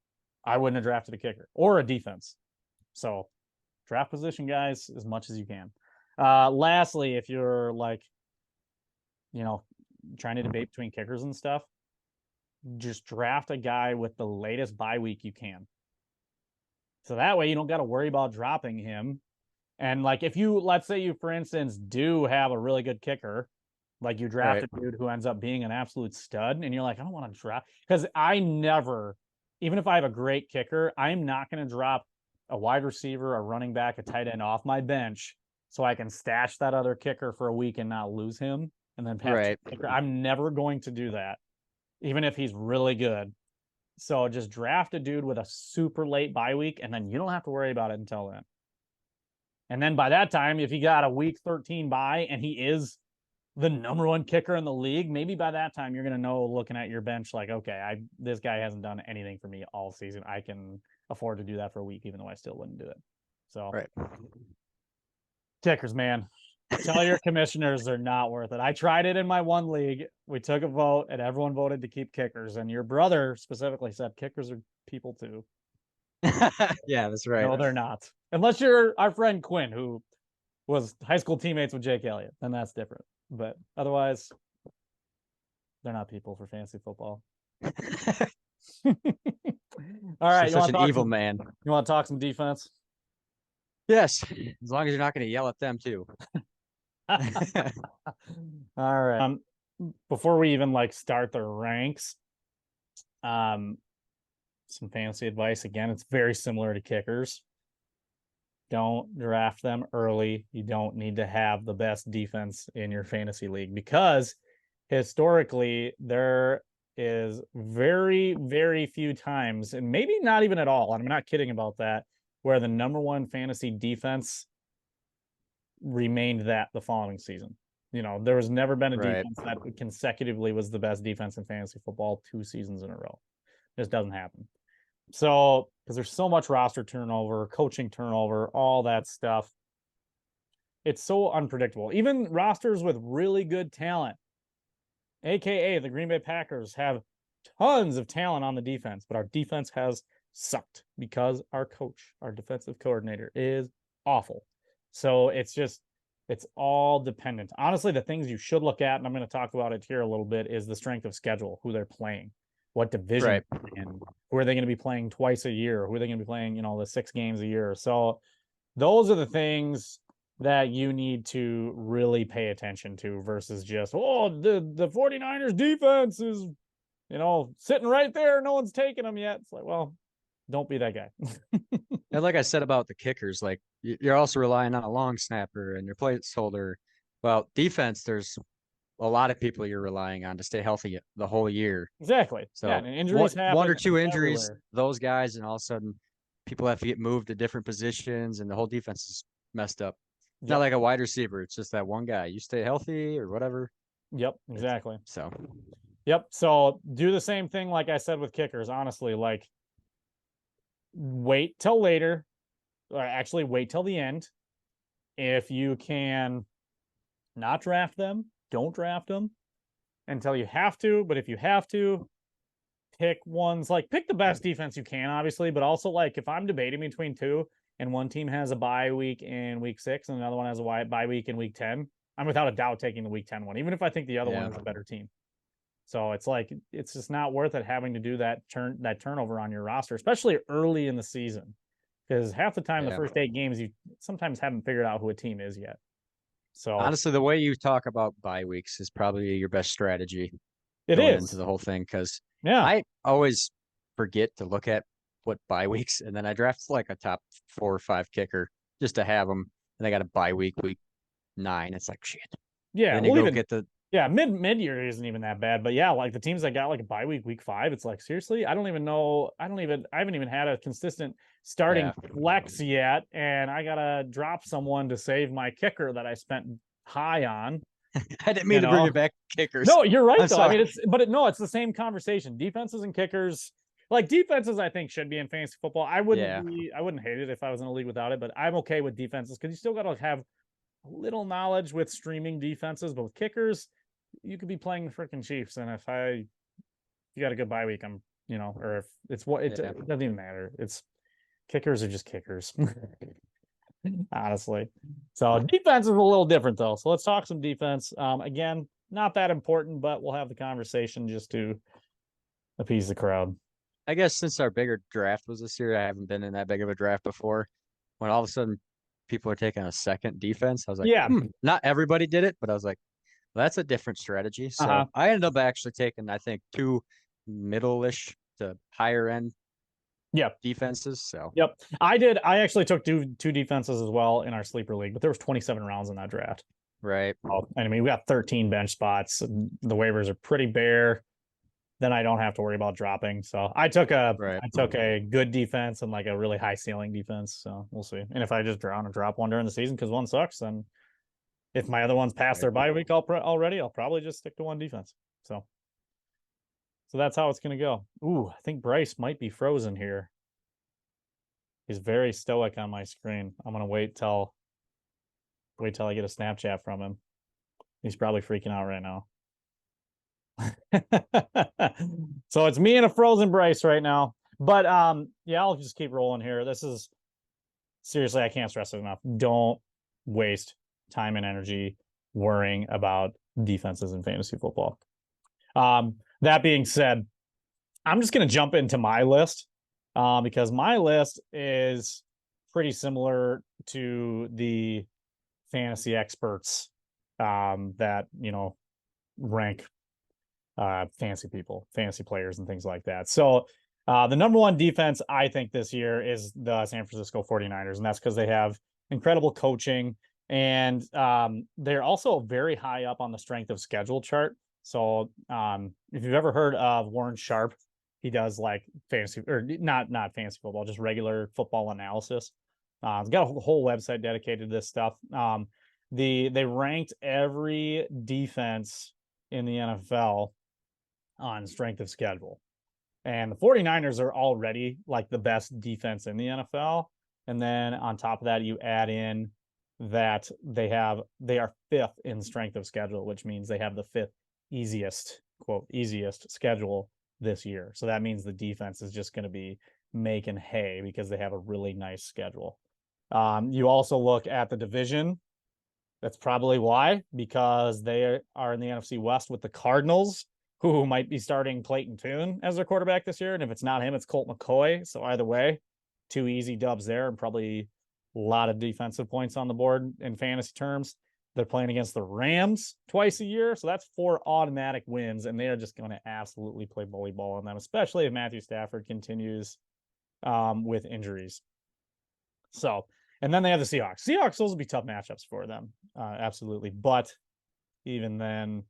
I wouldn't have drafted a kicker or a defense. So draft position guys as much as you can. Lastly, if you're like, trying to debate between kickers and stuff, just draft a guy with the latest bye week you can. So that way you don't got to worry about dropping him. And like if you, let's say you, for instance, do have a really good kicker, like you draft a dude who ends up being an absolute stud, and you're like, I don't want to draft, because I never, even if I have a great kicker, I'm not going to drop a wide receiver, a running back, a tight end off my bench so I can stash that other kicker for a week and not lose him and then have kicker. I'm never going to do that, even if he's really good. So just draft a dude with a super late bye week, and then you don't have to worry about it until then. And then by that time, if you got a week 13 bye and he is the number one kicker in the league, maybe by that time you're going to know, looking at your bench, like, okay, this guy hasn't done anything for me all season. I can afford to do that for a week, even though I still wouldn't do it. So, kickers, man, tell your commissioners they're not worth it. I tried it in my one league. We took a vote and everyone voted to keep kickers. And your brother specifically said kickers are people too. Yeah, that's right. No, they're not. Unless you're our friend Quinn, who was high school teammates with Jake Elliott, then that's different. But otherwise, they're not people for fantasy football. All right, such an evil man. You want to talk some defense? Yes, as long as you're not going to yell at them too. All right. Before we even start the ranks, some fantasy advice. Again, it's very similar to kickers. Don't draft them early. You don't need to have the best defense in your fantasy league, because historically there is very, very few times, and maybe not even at all, and I'm not kidding about that, where the number one fantasy defense remained that the following season. There was never been a defense that consecutively was the best defense in fantasy football 2 seasons in a row. This doesn't happen. So, because there's so much roster turnover, coaching turnover, all that stuff, it's so unpredictable. Even rosters with really good talent, aka the Green Bay Packers, have tons of talent on the defense, but our defense has sucked because our coach, our defensive coordinator, is awful. So it's all dependent. Honestly, the things you should look at, and I'm going to talk about it here a little bit, is the strength of schedule, who they're playing, what division, and who are they going to be playing twice a year, who are they going to be playing, the 6 games a year. So those are the things that you need to really pay attention to, versus just, the 49ers defense is, sitting right there, no one's taking them yet. It's like, well, don't be that guy. And like I said about the kickers, like you're also relying on a long snapper and your placeholder. Well, defense, there's a lot of people you're relying on to stay healthy the whole year. Exactly. So and injuries happen. 1 or 2 injuries, everywhere. those guys, and all of a sudden people have to get moved to different positions and the whole defense is messed up. It's not like a wide receiver. It's just that one guy. You stay healthy or whatever. Yep, exactly. So, yep. So do the same thing, like I said with kickers. Honestly, like wait till later, or actually wait till the end. If you can not draft them, don't draft them until you have to. But if you have to, pick ones like pick the best defense you can, obviously. But also, like if I'm debating between two and one team has a bye week in week 6 and another one has a bye week in week 10, I'm without a doubt taking the week 10 one, even if I think the other one is a better team. So it's like it's just not worth it having to do that turnover on your roster, especially early in the season, because half the time the first 8 games you sometimes haven't figured out who a team is yet. So honestly, the way you talk about bye weeks is probably your best strategy going into the whole thing, because yeah, I always forget to look at what bye weeks, and then I draft like a top 4 or 5 kicker just to have them, and I got a bye week 9. It's like shit. Yeah, and then you go get the mid year isn't even that bad, but yeah, like the teams that got like a bye week 5, it's like seriously, I haven't even had a consistent starting flex yet, and I gotta drop someone to save my kicker that I spent high on. I didn't mean to bring it back kickers. No, you're right though. Sorry. I mean, it's the same conversation. Defenses and kickers, like defenses, I think should be in fantasy football. I wouldn't hate it if I was in a league without it, but I'm okay with defenses because you still got to have a little knowledge with streaming defenses, but with kickers, you could be playing the freaking Chiefs, and if you got a good bye week, or if it's it doesn't even matter. It's kickers are just kickers. Honestly. So defense is a little different though. So let's talk some defense. Again, not that important, but we'll have the conversation just to appease the crowd. I guess since our bigger draft was this year, I haven't been in that big of a draft before. When all of a sudden people are taking a second defense, I was like, not everybody did it, but I was like, well, that's a different strategy. So I ended up actually taking, I think, 2 middle-ish to higher end defenses. So I actually took two defenses as well in our sleeper league, but there was 27 rounds in that draft. Right. I mean, we got 13 bench spots. The waivers are pretty bare. Then I don't have to worry about dropping. So I took a good defense and like a really high ceiling defense. So we'll see. And if I just drop one during the season because one sucks, then if my other one's past their bye week already, I'll probably just stick to one defense. So that's how it's going to go. Ooh, I think Bryce might be frozen here. He's very stoic on my screen. I'm going to wait till I get a Snapchat from him. He's probably freaking out right now. So it's me and a frozen Bryce right now. But I'll just keep rolling here. This is seriously, I can't stress it enough. Don't waste time and energy worrying about defenses in fantasy football. That being said, I'm just going to jump into my list because my list is pretty similar to the fantasy experts that, rank fantasy players and things like that. So the number one defense, I think, this year is the San Francisco 49ers, and that's because they have incredible coaching, and they're also very high up on the strength of schedule chart. So if you've ever heard of Warren Sharp, he does like fantasy or not fantasy football, just regular football analysis. He's got a whole website dedicated to this stuff. They ranked every defense in the NFL on strength of schedule. And the 49ers are already like the best defense in the NFL. And then on top of that, you add in that they are 5th in strength of schedule, which means they have the 5th easiest schedule this year. So that means the defense is just going to be making hay because they have a really nice schedule. You also look at the division. That's probably why, because they are in the NFC West with the Cardinals, who might be starting Clayton Tune as their quarterback this year. And if it's not him, it's Colt McCoy. So either way, 2 easy dubs there and probably a lot of defensive points on the board in fantasy terms. They're playing against the Rams twice a year. So that's 4 automatic wins. And they are just going to absolutely play bully ball on them, especially if Matthew Stafford continues with injuries. So, and then they have the Seahawks. Those will be tough matchups for them. Absolutely. But even then,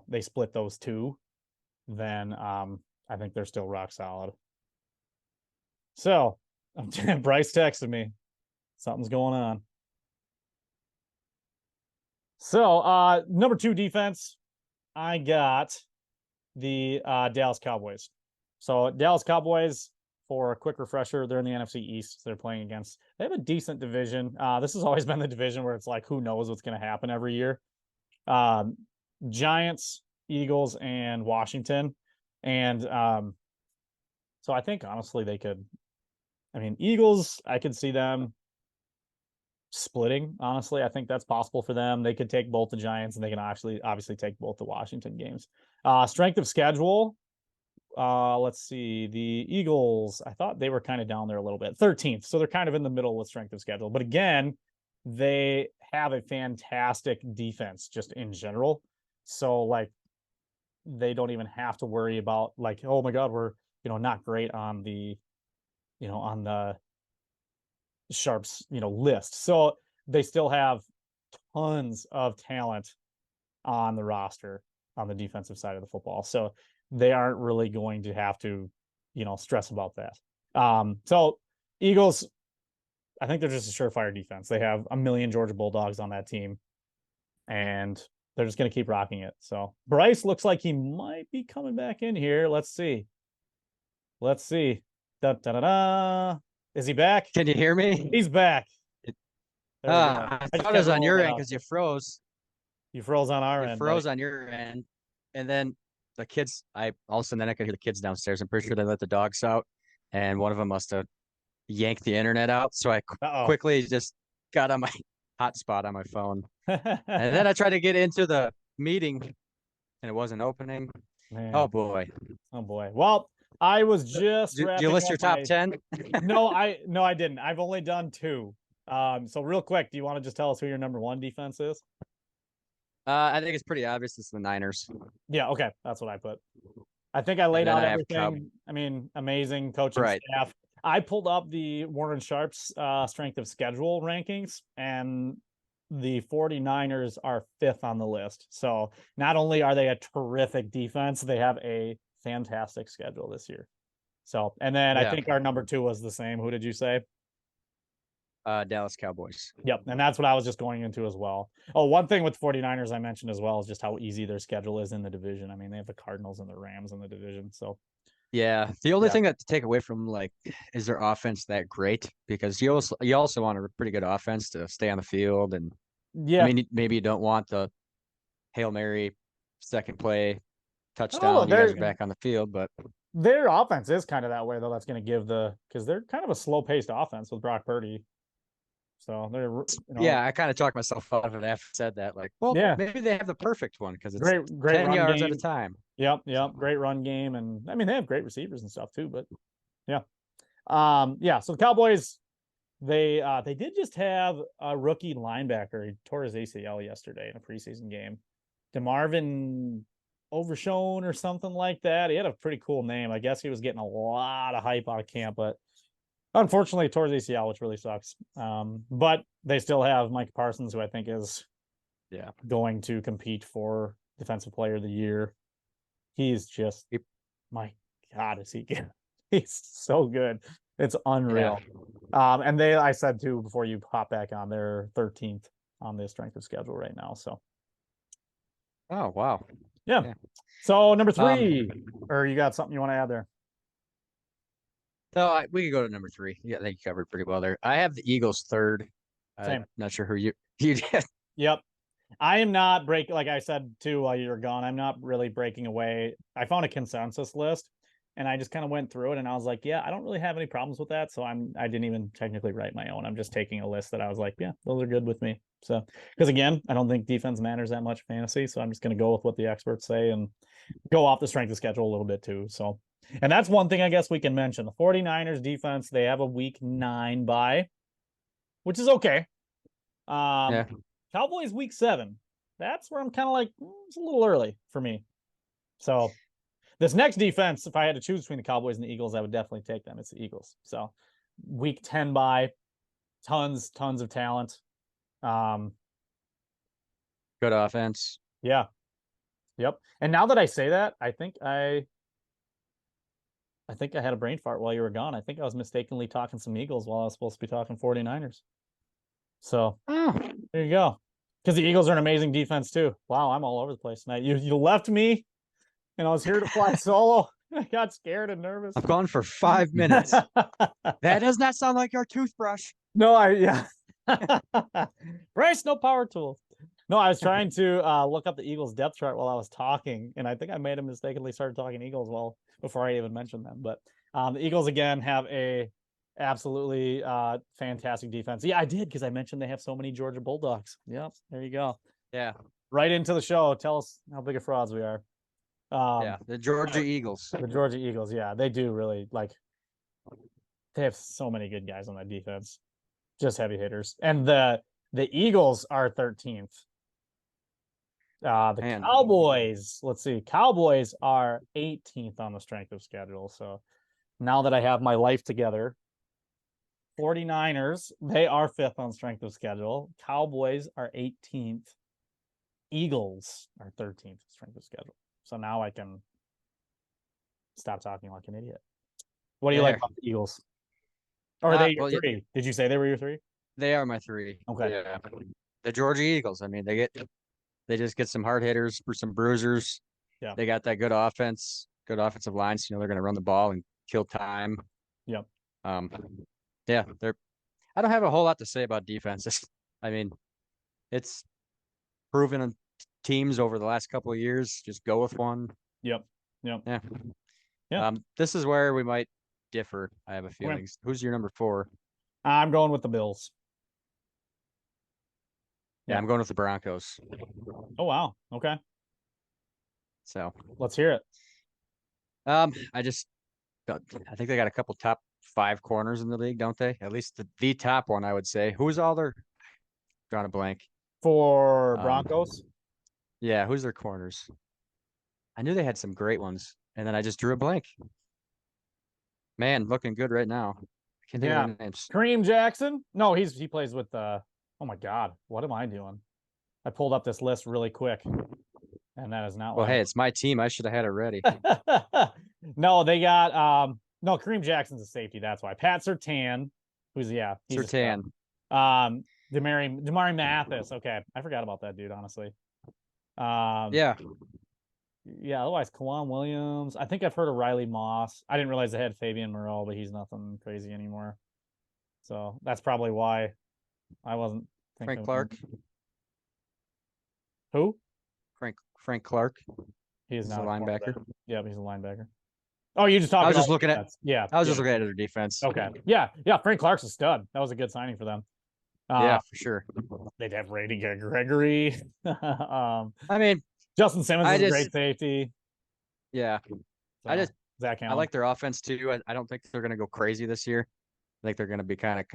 they split those 2, then I think they're still rock solid. So Bryce texted me. Something's going on. So number 2 defense, I got the Dallas Cowboys. So Dallas Cowboys, for a quick refresher, they're in the NFC East. So they're playing against. They have a decent division. This has always been the division where it's like, who knows what's going to happen every year. Giants, Eagles, and Washington, and so I think honestly they could. I mean, Eagles, I could see them splitting. Honestly, I think that's possible for them. They could take both the Giants, and they can obviously take both the Washington games. Strength of schedule. Let's see. The Eagles, I thought they were kind of down there a little bit. 13th. So they're kind of in the middle with strength of schedule. But again, they have a fantastic defense just in general. So like they don't even have to worry about like, oh my God, we're not great on the on the Sharps list. So they still have tons of talent on the roster on the defensive side of the football. So they aren't really going to have to, stress about that. So Eagles, I think they're just a surefire defense. They have a million Georgia Bulldogs on that team, and they're just going to keep rocking it. So Bryce looks like he might be coming back in here. Let's see. Da, da, da, da. Is he back? Can you hear me? He's back. I thought it was on your end because you froze. You froze on our end. You froze on your end, and then the kids. All of a sudden, then I could hear the kids downstairs. I'm pretty sure they let the dogs out, and one of them must have yanked the internet out. So I quickly just got on my hotspot on my phone, and then I tried to get into the meeting, and it wasn't opening. Man. Oh boy. Well, I was just. Do you list your top 10? No, I didn't. I've only done 2. So real quick, do you want to just tell us who your number 1 defense is? I think it's pretty obvious. It's the Niners. Yeah, okay, that's what I put. I think I laid out everything. I mean, amazing coaching staff. I pulled up the Warren Sharp's strength of schedule rankings, and the 49ers are 5th on the list. So not only are they a terrific defense, they have a fantastic schedule this year. So, and then I think our number 2 was the same. Who did you say? Dallas Cowboys. Yep. And that's what I was just going into as well. Oh, one thing with 49ers I mentioned as well is just how easy their schedule is in the division. I mean, they have the Cardinals and the Rams in the division. So yeah, the only thing that to take away from like is their offense that great, because you also want a pretty good offense to stay on the field, and I mean maybe you don't want the Hail Mary second play touchdown, you guys are back on the field, but their offense is kind of that way though. That's going to give because they're kind of a slow paced offense with Brock Purdy. So they're yeah, I kind of talked myself out of it after I said that. Like, well, maybe they have the perfect one because it's great 10 yards at a time. Yep. Great run game, and I mean they have great receivers and stuff too. But yeah. So the Cowboys, they did just have a rookie linebacker. He tore his ACL yesterday in a preseason game. DeMarvin Overshone or something like that. He had a pretty cool name. I guess he was getting a lot of hype out of camp, but unfortunately tore his ACL, which really sucks. But they still have Mike Parsons, who I think is going to compete for Defensive Player of the Year. He's just, my God, is he good? He's so good. It's unreal. Yeah. And I said too, before you hop back on, they're 13th on the strength of schedule right now. So. Oh, wow. Yeah. So number 3, or you got something you want to add there? No, we could go to number 3. Yeah, I think you covered pretty well there. I have the Eagles 3rd. Same. Not sure who you did. Yep. I am not breaking, like I said too while you were gone, I'm not really breaking away. I found a consensus list, and I just kind of went through it, and I was like, yeah, I don't really have any problems with that. So I didn't even technically write my own. I'm just taking a list that I was like, yeah, those are good with me. So, because again, I don't think defense matters that much fantasy. So I'm just going to go with what the experts say and go off the strength of schedule a little bit too. So, and that's one thing I guess we can mention. The 49ers defense, they have a week 9 bye, which is okay. Cowboys week 7. That's where I'm kind of like, it's a little early for me. So this next defense, if I had to choose between the Cowboys and the Eagles, I would definitely take them. It's the Eagles. So week 10 bye, tons of talent. Good offense. Yeah. Yep. And now that I say that, I think I had a brain fart while you were gone. I think I was mistakenly talking some Eagles while I was supposed to be talking 49ers. So there you go. Because the Eagles are an amazing defense too. Wow, I'm all over the place tonight. You left me, and I was here to fly solo. I got scared and nervous. I've gone for 5 minutes. That does not sound like your toothbrush. No, yeah. Bryce, no power tools. No, I was trying to look up the Eagles depth chart while I was talking, and I think I made a mistakenly started talking Eagles before I even mentioned them. But the Eagles again have a absolutely fantastic defense. Yeah, I did because I mentioned they have so many Georgia Bulldogs. Yep, there you go. Yeah. Right into the show. Tell us how big of frauds we are. Yeah, the Georgia Eagles. The Georgia Eagles, yeah, they do really they have so many good guys on that defense. Just heavy hitters. And the Eagles are 13th. The Man. Cowboys, let's see. Cowboys are 18th on the strength of schedule. So now that I have my life together, 49ers, they are 5th on strength of schedule. Cowboys are 18th. Eagles are 13th strength of schedule. So now I can stop talking like an idiot. What do you like about the Eagles? Or are they your three? Did you say they were your three? They are my three. Okay. Yeah. The Georgia Eagles. I mean, they just get some hard hitters for some bruisers. Yeah. They got that good offense, good offensive lines. They're going to run the ball and kill time. Yep. Yeah, I don't have a whole lot to say about defenses. I mean, it's proven on teams over the last couple of years. Just go with one. Yep. Yeah. This is where we might differ. I have a feeling. Okay. Who's your number 4? I'm going with the Bills. Yeah, I'm going with the Broncos. Oh wow. Okay. So let's hear it. I think they got a couple top 5 corners in the league, don't they? At least the top one, I would say. Who's all their? Drawing a blank. For Broncos? Yeah, who's their corners? I knew they had some great ones, and then I just drew a blank. Man, looking good right now. I can't think of their names. Kareem Jackson? No, he plays with oh my god, what am I doing? I pulled up this list really quick. And that is not well, hey, it's my team. I should have had it ready. No, they got no, Kareem Jackson's a safety, that's why. Pat Surtain, he's Surtain. Damari Mathis. Okay. I forgot about that dude, honestly. Yeah, otherwise Kawhi Williams. I think I've heard of Riley Moss. I didn't realize they had Fabian Moreau, but he's nothing crazy anymore. So that's probably why I wasn't thinking Frank Clark. Who? Frank Clark. He's not a linebacker. Yeah, he's a linebacker. Oh, you just talking? I was just looking at. Yeah, I was just looking at their defense. Okay. Yeah. Frank Clark's a stud. That was a good signing for them. Yeah, for sure. They'd have Brady Gregory. I mean, Justin Simmons is a great safety. Yeah. So, Zach Allen. I like their offense too. I don't think they're going to go crazy this year. I think they're going to be kind of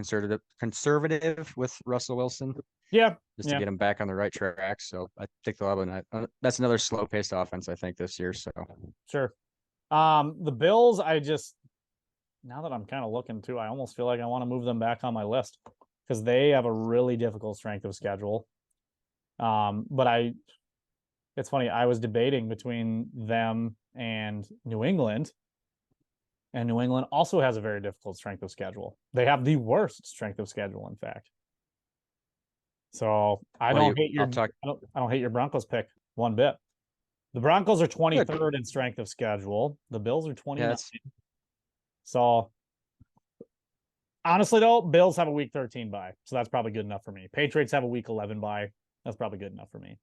conservative with Russell Wilson. Yeah. Just to get him back on the right track. So I think they'll have that's another slow paced offense, I think, this year. So sure. The Bills, now that I'm kind of looking too, I almost feel like I want to move them back on my list because they have a really difficult strength of schedule. But it's funny, I was debating between them and New England. And New England also has a very difficult strength of schedule. They have the worst strength of schedule, in fact. So I don't hate your Broncos pick one bit. The Broncos are 23rd in strength of schedule. The Bills are 29th. Yes. So honestly, though, Bills have a week 13 bye. So that's probably good enough for me. Patriots have a week 11 bye. That's probably good enough for me.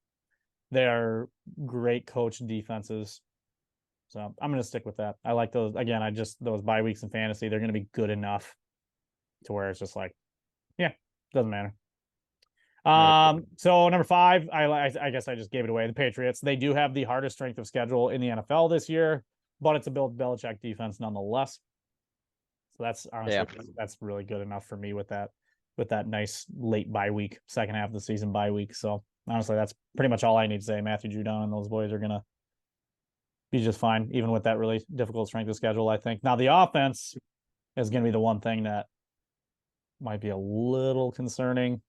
They're great coached defenses. So I'm going to stick with that. I like those. Again, those bye weeks in fantasy, they're going to be good enough to where it's just like, yeah, doesn't matter. So number 5, I guess I just gave it away. The Patriots, they do have the hardest strength of schedule in the NFL this year, but it's a Bill Belichick defense nonetheless. So that's honestly, that's really good enough for me with that nice late bye week, second half of the season bye week. So honestly, that's pretty much all I need to say. Matthew Judon and those boys are going to be just fine, even with that really difficult strength of schedule, I think. Now, the offense is going to be the one thing that might be a little concerning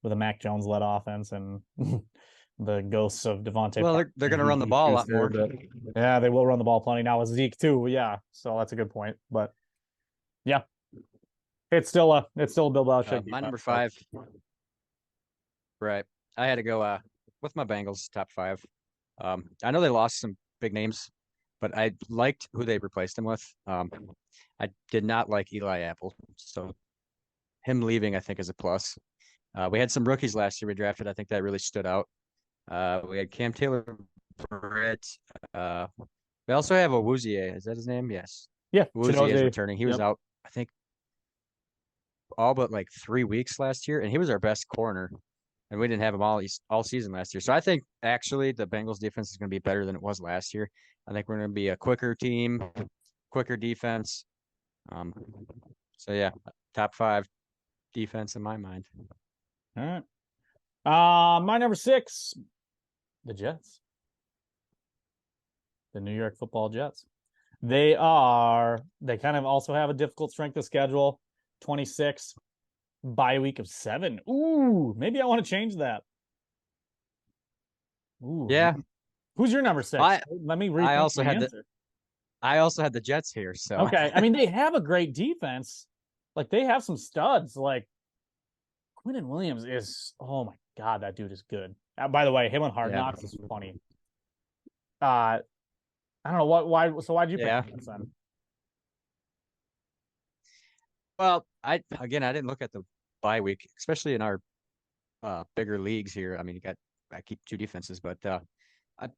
with a Mac Jones-led offense and the ghosts of Devontae. Well, they're going to run the ball a lot more. Yeah, they will run the ball plenty now with Zeke too. Yeah, so that's a good point. But yeah, it's still a Bill Belichick. My number 5. Right. I had to go with my Bengals top five. I know they lost some big names, but I liked who they replaced him with. I did not like Eli Apple, so him leaving I think is a plus. We had some rookies last year we drafted. I think that really stood out. We had Cam Taylor Britt. Uh, we also have Awuzie. Is that his name? Yes. Yeah, Awuzie is Chidozie. returning. He was Yep. out, I think, all but like 3 weeks last year, and he was our best corner. And we didn't have him all season last year. So I think actually the Bengals defense is going to be better than it was last year. I think we're going to be a quicker team, quicker defense. Um, so yeah, top five defense in my mind. All right. My number 6, the Jets. The New York Football Jets. They kind of also have a difficult strength of schedule. 26, bye week of 7. Ooh, maybe I want to change that. Ooh. Yeah, Who's your number 6? Let me I rethink also my had answer. I also had the Jets here. So Okay. I mean, they have a great defense. Like they have some studs. Like Quinnen Williams is, oh my God, that dude is good. By the way, him on Hard yeah, Knocks is funny. I don't know why'd you pick yeah. the Jets then? Well, I didn't look at the bye week, especially in our bigger leagues here. I mean, I keep two defenses, but I,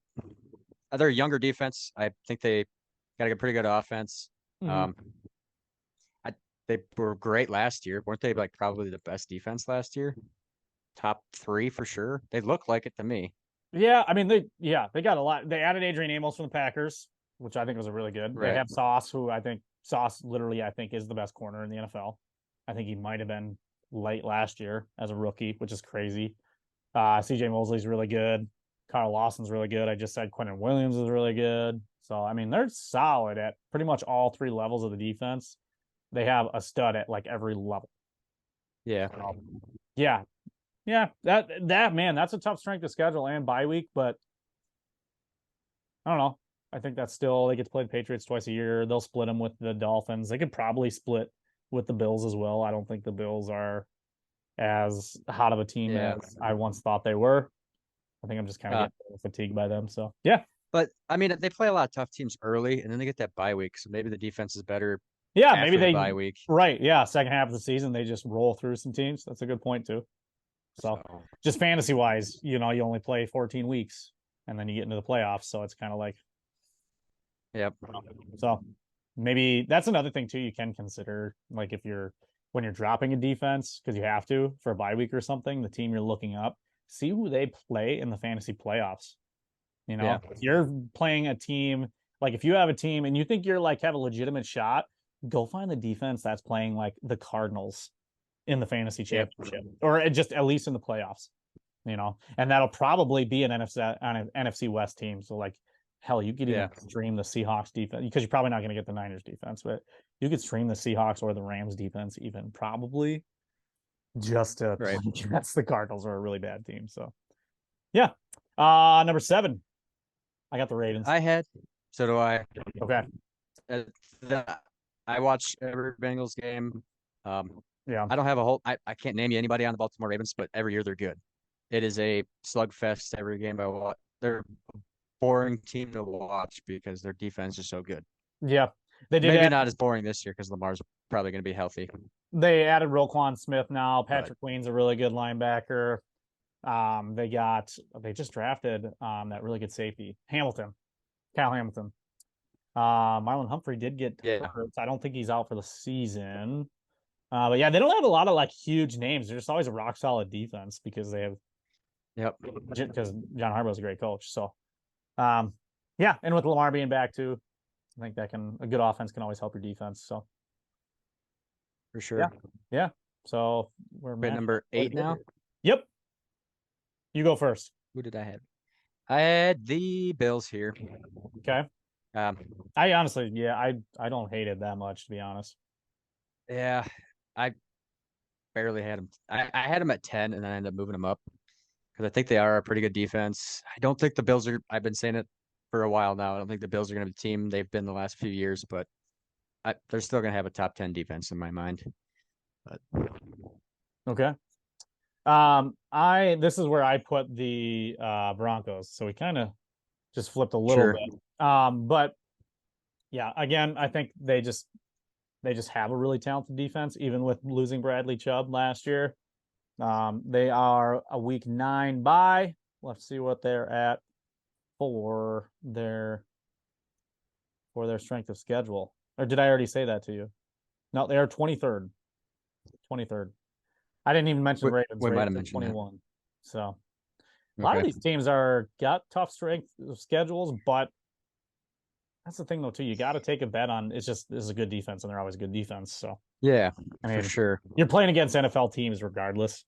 they're a younger defense. I think they got a pretty good offense. Mhm. Um, I they were great last year, weren't they? Like probably the best defense last year, top three for sure. They look like it to me. Yeah, I mean they got a lot. They added Adrian Amos from the Packers, which I think was a really good. They Right. have Sauce, who I think Sauce literally I think is the best corner in the NFL. I think he might have been late last year as a rookie, which is crazy. CJ Mosley's really good. Carl Lawson's really good. I just said Quinnen Williams is really good. So I mean they're solid at pretty much all three levels of the defense. They have a stud at like every level. Yeah. So, yeah, yeah, that man, that's a tough strength of schedule and bye week, but I don't know. I think that's still they get to play the Patriots twice a year. They'll split them with the Dolphins. They could probably split with the Bills as well. I don't think the Bills are as hot of a team Yeah. as I once thought they were. I think I'm just kind of Uh, getting fatigued by them. So yeah, but I mean, they play a lot of tough teams early, and then they get that bye week. So maybe the defense is better yeah, maybe after the they bye week. right. Yeah, second half of the season they just roll through some teams. That's a good point too. So So just fantasy wise, you only play 14 weeks and then you get into the playoffs. So it's kind of like yep. so maybe that's another thing too you can consider. Like if you're when you're dropping a defense because you have to for a bye week or something, the team you're looking up, see who they play in the fantasy playoffs. Yeah. If you're playing a team, like if you have a team and you think you're like have a legitimate shot, go find the defense that's playing like the Cardinals in the fantasy Yep. championship or just at least in the playoffs. And that'll probably be an NFC West team. So like hell, you could even stream the Seahawks defense because you're probably not going to get the Niners defense, but you could stream the Seahawks or the Rams defense even probably just to Right. play against the Cardinals are a really bad team. So yeah. Number 7. I got the Ravens. So do I. Okay. I watch every Bengals game. Yeah. I don't have I can't name you anybody on the Baltimore Ravens, but every year they're good. It is a slugfest every game I watch. They're a boring team to watch because their defense is so good. Yeah. They did Maybe not as boring this year because Lamar's probably going to be healthy. They added Roquan Smith now. Patrick Queen's a really good linebacker. They just drafted that really good safety, Hamilton, Kyle Hamilton. Marlon Humphrey did get hurt. I don't think he's out for the season. But yeah, they don't have a lot of like huge names. They're just always a rock solid defense because they have because John Harbaugh's a great coach. So yeah, and with Lamar being back too, I think a good offense can always help your defense. So for sure. Yeah. So we're at number 8 now. Yep. You go first. Who did I have? I had the Bills here. Okay. I honestly, I don't hate it that much, to be honest. Yeah, I barely had them. I had them at 10, and then I ended up moving them up because I think they are a pretty good defense. I don't think the Bills are. I've been saying it for a while now. I don't think the Bills are going to be the team they've been the last few years, but they're still going to have a top 10 defense in my mind. But okay. This is where I put the Broncos. So we kind of just flipped a little Sure. bit. But yeah, again, I think they just have a really talented defense, even with losing Bradley Chubb last year. They are a week 9 bye. Let's see what they're at for their strength of schedule. Or did I already say that to you? No, they are 23rd. 23rd. I didn't even mention Ravens. We might have Ravens are mentioned 21. So a lot of Okay. these teams got tough strength schedules, but that's the thing though too. You got to take a bet on. It's just this is a good defense, and they're always good defense. So Yeah, I for mean, sure. you're playing against NFL teams regardless.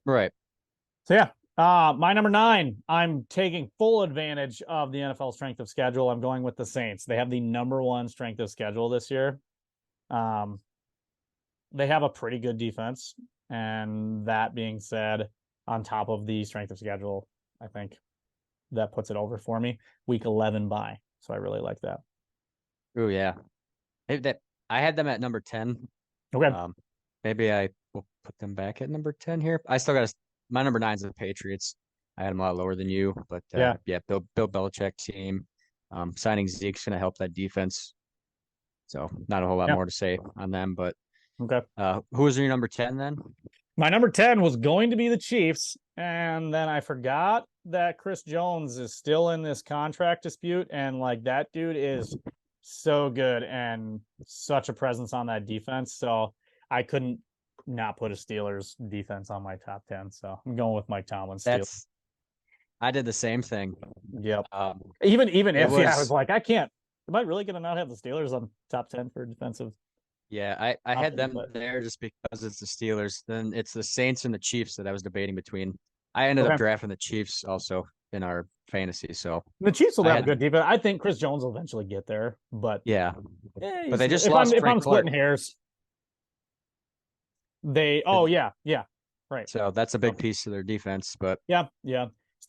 Right. So yeah, my number 9. I'm taking full advantage of the NFL strength of schedule. I'm going with the Saints. They have the number 1 strength of schedule this year. They have a pretty good defense, and that being said, on top of the strength of schedule, I think that puts it over for me. Week 11 bye, so I really like that. Oh yeah. I had them at number 10. Okay. Maybe I will put them back at number 10 here. I still got my number 9 is the Patriots. I had them a lot lower than you, but Yeah. Bill Belichick team. Signing Zeke's gonna help that defense. So not a whole lot Yeah. more to say on them, but Okay. who was your number 10 then? My number 10 was going to be the Chiefs, and then I forgot that Chris Jones is still in this contract dispute, and like that dude is so good and such a presence on that defense. So I couldn't not put a Steelers defense on my top 10. So I'm going with Mike Tomlin's Steelers. I did the same thing. Yep. Um, Even if I was was like, I can't. Am I really going to not have the Steelers on top 10 for defensive? Yeah, I had them But there just because it's the Steelers. Then it's the Saints and the Chiefs that I was debating between. I ended up okay. drafting the Chiefs also in our fantasy. So The Chiefs will I have a had good defense. I think Chris Jones will eventually get there, but yeah, but they just if I'm lost Frank Clark. splitting hairs, yeah, right. So that's a big piece of their defense. But Yeah.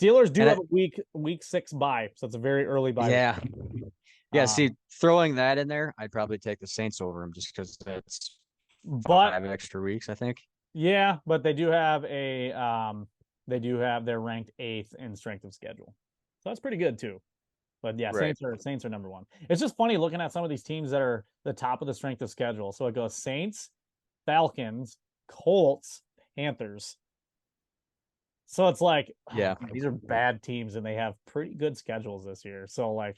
Steelers do and have a week 6 bye, so it's a very early bye. yeah, yeah. See, throwing that in there, I'd probably take the Saints over them just because that's but 5 extra weeks, I think. yeah, but they do have they're ranked 8th in strength of schedule, so that's pretty good too. But yeah, Right. Saints are number 1. It's just funny looking at some of these teams that are the top of the strength of schedule. So it goes Saints, Falcons, Colts, Panthers. So it's like, Yeah, these are bad teams and they have pretty good schedules this year. So like,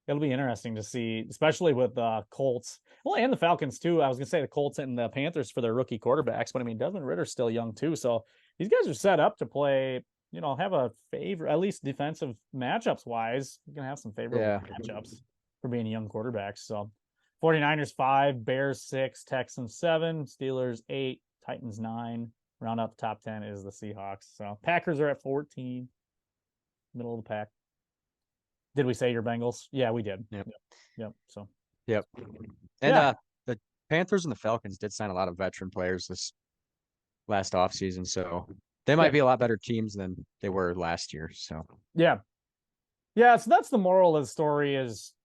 it'll be interesting to see, especially with the Colts. Well, and the Falcons too. I was gonna say the Colts and the Panthers for their rookie quarterbacks, but I mean Desmond Ritter's still young too. So these guys are set up to play, have a favor, at least defensive matchups wise. You're gonna have some favorable matchups for being young quarterbacks. So 49ers 5, Bears 6, Texans 7, Steelers 8, Titans 9. Round out the top 10 is the Seahawks. So Packers are at 14, middle of the pack. Did we say your Bengals? Yeah, we did. Yep. So. Yep. And the Panthers and the Falcons did sign a lot of veteran players this last offseason, so they might be a lot better teams than they were last year. So yeah. So that's the moral of the story: is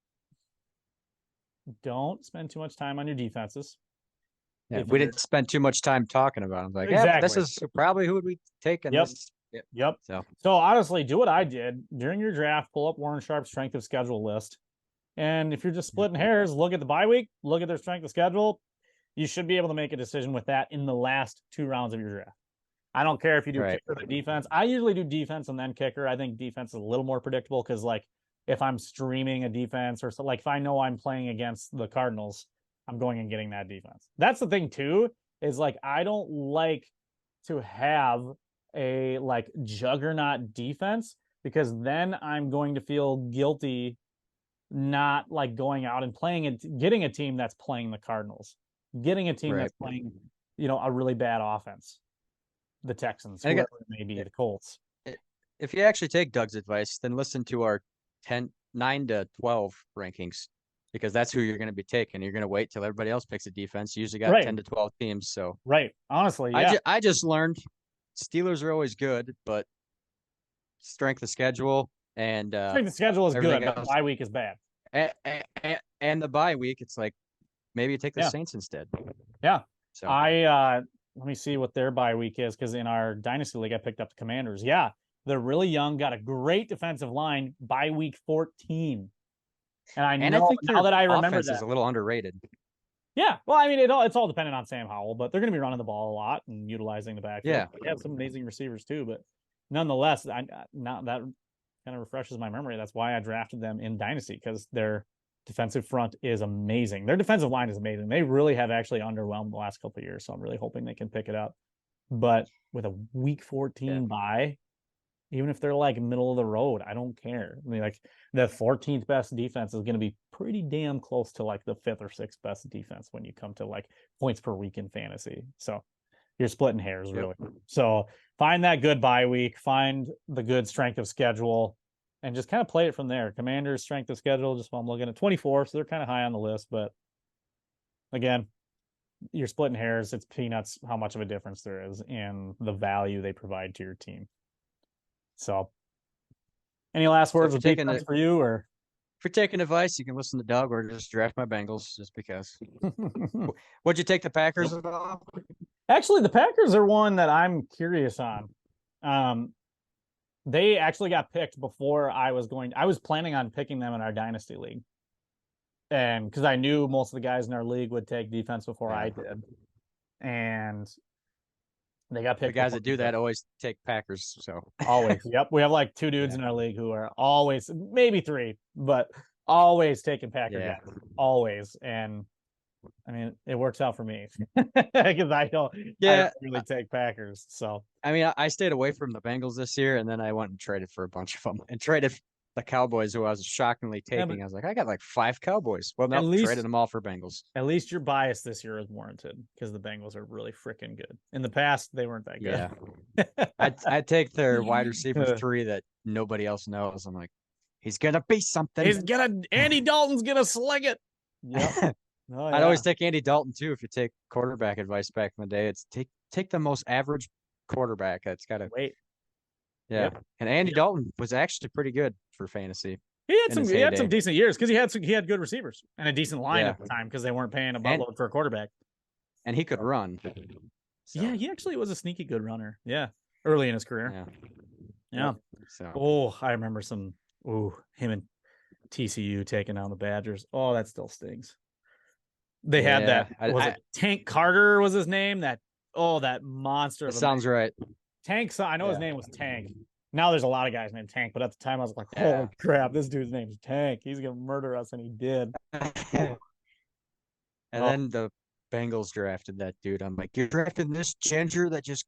don't spend too much time on your defenses. yeah, we didn't spend too much time talking about them. Like, exactly. This is probably who would we take in this. Yep. So honestly, do what I did during your draft. Pull up Warren Sharp's strength of schedule list. And if you're just splitting hairs, look at the bye week, look at their strength of schedule. You should be able to make a decision with that in the last 2 rounds of your draft. I don't care if you do kicker or defense. I usually do defense and then kicker. I think defense is a little more predictable because, like, if I'm streaming a defense or so, like if I know I'm playing against the Cardinals, I'm going and getting that defense. That's the thing too, is like I don't like to have a like juggernaut defense because then I'm going to feel guilty not like going out and playing and getting a team that's playing the Cardinals, getting a team that's playing, a really bad offense, the Texans, whoever it may be, the Colts. If you actually take Doug's advice, then listen to our 9 to 12 rankings because that's who you're going to be taking. You're going to wait till everybody else picks a defense. You usually got 10 to 12 teams. So honestly, yeah. I just learned Steelers are always good, but strength of schedule and strength of schedule is good, but the bye week is bad. And the bye week, it's like maybe you take the Saints instead. Yeah. So let me see what their bye week is, because in our Dynasty League, I picked up the Commanders. Yeah, they're really young, got a great defensive line by week 14. And I know think now their that I remember offense is a little underrated. Yeah, well, I mean, it's all dependent on Sam Howell, but they're going to be running the ball a lot and utilizing the backfield. Yeah. They have some amazing receivers too, but nonetheless, not that kind of refreshes my memory. That's why I drafted them in Dynasty, because their defensive front is amazing. Their defensive line is amazing. They really have actually underwhelmed the last couple of years, so I'm really hoping they can pick it up. But with a week 14 bye, even if they're like middle of the road, I don't care. I mean, like the 14th best defense is going to be pretty damn close to like the 5th or 6th best defense when you come to like points per week in fantasy. So you're splitting hairs, really. So find that good bye week, find the good strength of schedule, and just kind of play it from there. Commanders' strength of schedule, just while I'm looking at 24, so they're kind of high on the list. But again, you're splitting hairs. It's peanuts how much of a difference there is in the value they provide to your team. So, any last words of defense for you, or if you're taking advice, you can listen to Doug or just draft my Bengals just because. Would you take the Packers at all? Actually, the Packers are one that I'm curious on. They actually got picked before I was planning on picking them in our Dynasty League. And because I knew most of the guys in our league would take defense before I did. And they got picked. The guys that do that always take Packers. So always. Yep. We have like 2 dudes in our league who are always, maybe 3, but always taking Packer guys. Always. And I mean, it works out for me because I don't really take Packers. So I mean, I stayed away from the Bengals this year, and then I went and traded for a bunch of them and traded the Cowboys, who I was shockingly taking. I was like, I got like 5 Cowboys. Well, no, traded them all for Bengals. At least your bias this year is warranted, because the Bengals are really freaking good. In the past, they weren't that good. Yeah. I'd take their wide receiver 3 that nobody else knows. I'm like, he's gonna be something. Andy Dalton's gonna sling it. Yeah. Oh, yeah. I'd always take Andy Dalton too. If you take quarterback advice back in the day, it's take the most average quarterback. That's got to wait. Yeah, and Andy Dalton was actually pretty good for fantasy. He had some decent years because he had good receivers and a decent line at the time, because they weren't paying a buttload for a quarterback. And he could run. So. Yeah, he actually was a sneaky good runner. Yeah, early in his career. Yeah. So. I remember him and TCU taking down the Badgers. Oh, that still stings. They had that. Tank Carter was his name? That monster. That sounds right. Tank. I know his name was Tank. Now there's a lot of guys named Tank, but at the time I was like, holy crap, this dude's name's Tank. He's gonna murder us, and he did. And then the Bengals drafted that dude. I'm like, you're drafting this ginger that just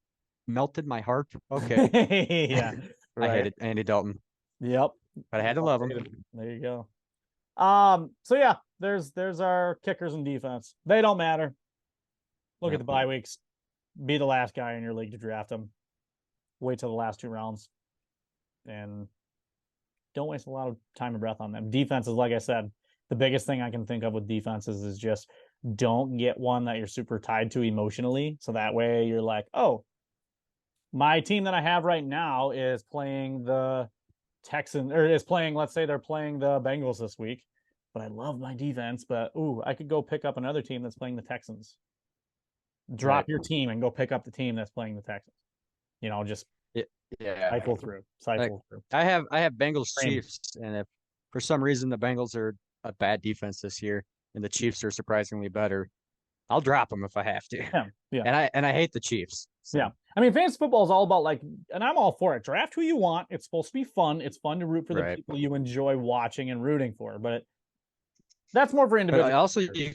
melted my heart. Okay. Yeah. Right. I hated Andy Dalton. Yep. But I had to love him. There you go. So yeah, there's our kickers and defense. They don't matter. Look at the bye weeks. Be the last guy in your league to draft them. Wait till the last 2 rounds. And don't waste a lot of time and breath on them. Defenses, like I said, the biggest thing I can think of with defenses is just don't get one that you're super tied to emotionally. So that way you're like, oh, my team that I have right now is playing the Texans, or is playing, let's say they're playing the Bengals this week, but I love my defense, but I could go pick up another team that's playing the Texans. Drop your team and go pick up the team that's playing the Texans. Just cycle through. I have Bengals Chiefs, and if for some reason the Bengals are a bad defense this year and the Chiefs are surprisingly better, I'll drop them if I have to. Yeah. And I hate the Chiefs. So. Yeah. I mean, fantasy football is all about and I'm all for it. Draft who you want. It's supposed to be fun. It's fun to root for the people you enjoy watching and rooting for. But that's more for individuals. Also, you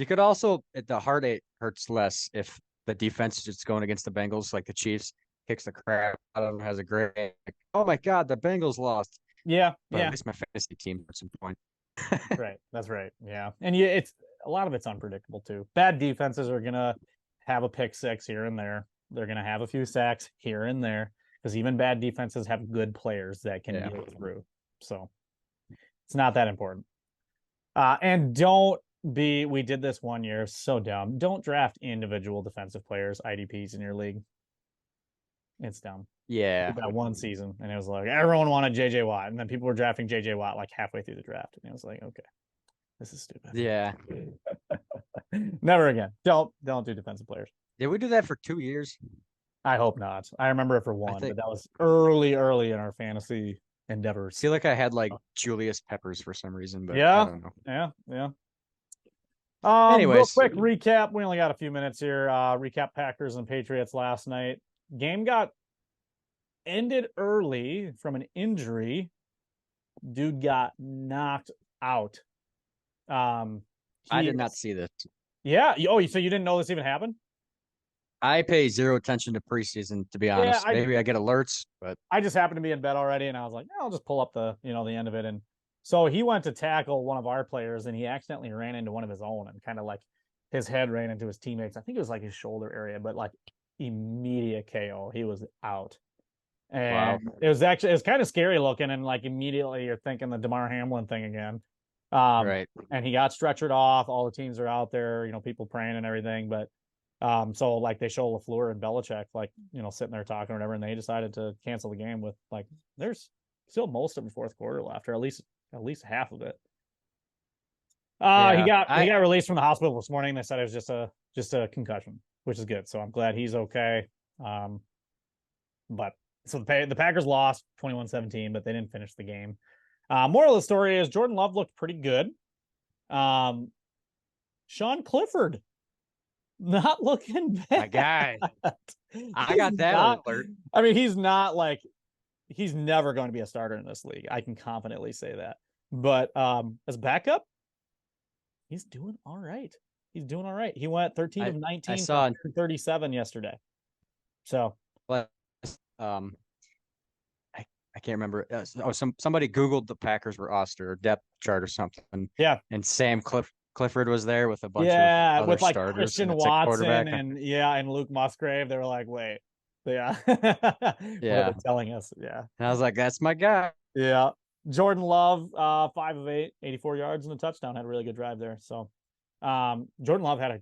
could also, the heart rate hurts less if the defense is just going against the Bengals, like the Chiefs kicks the crap out of them, has a great, oh my God, the Bengals lost. Yeah. But at least my fantasy team at some point. Right. That's right. Yeah. And it's a lot of it's unpredictable too. Bad defenses are going to have a pick 6 here and there. They're going to have a few sacks here and there, because even bad defenses have good players that can get through. So it's not that important. And we did this one year, so dumb. Don't draft individual defensive players, IDPs in your league. It's dumb. Yeah. We did that one season, and it was like everyone wanted JJ Watt, and then people were drafting JJ Watt like halfway through the draft, and it was like, okay, this is stupid. Yeah. Never again. Don't do defensive players. Did we do that for 2 years? I hope not. I remember it for I one, think but that was early in our fantasy endeavors. feel like I had like Julius Peppers for some reason, but I Yeah, don't know. yeah. Real Anyways, quick recap. We only got a few minutes here. Recap Packers and Patriots last night. Game got ended early from an injury. Dude got knocked out. I did not see this. Yeah. Oh, so you didn't know this even happened? I pay zero attention to preseason, to be Yeah, honest. Maybe I get alerts, but I just happened to be in bed already, and I was like, I'll just pull up the end of it. And so he went to tackle one of our players, and he accidentally ran into one of his own, and kind of like his head ran into his teammates. I think it was like his shoulder area, but like immediate KO. He was out. wow. And it was kind of scary looking, and like immediately you're thinking the DeMar Hamlin thing again. Right. And he got stretchered off. All the teams are out there, people praying and everything. But so like they show LaFleur and Belichick like sitting there talking or whatever, and they decided to cancel the game with like there's still most of the fourth quarter left, or at least half of it. He got released from the hospital this morning. They said it was just a concussion, which is good. So I'm glad he's okay. But so the Packers lost 21-17, but they didn't finish the game. Moral of the story is Jordan Love looked pretty good. Sean Clifford not looking bad. My guy. I got that alert. I mean, he's never going to be a starter in this league. I can confidently say that. But as backup, he's doing all right. He went 13 of 19 for 37 yesterday. So, but I can't remember. Somebody Googled the Packers were roster or depth chart or something. Yeah. And Sam Clifford was there with a bunch of other with like starters. Christian Watson and Luke Musgrave. They were like, wait, yeah. What are they telling us? Yeah. And I was like, that's my guy. Yeah. Jordan Love, 5 of 8, 84 yards and a touchdown. Had a really good drive there. So Jordan Love had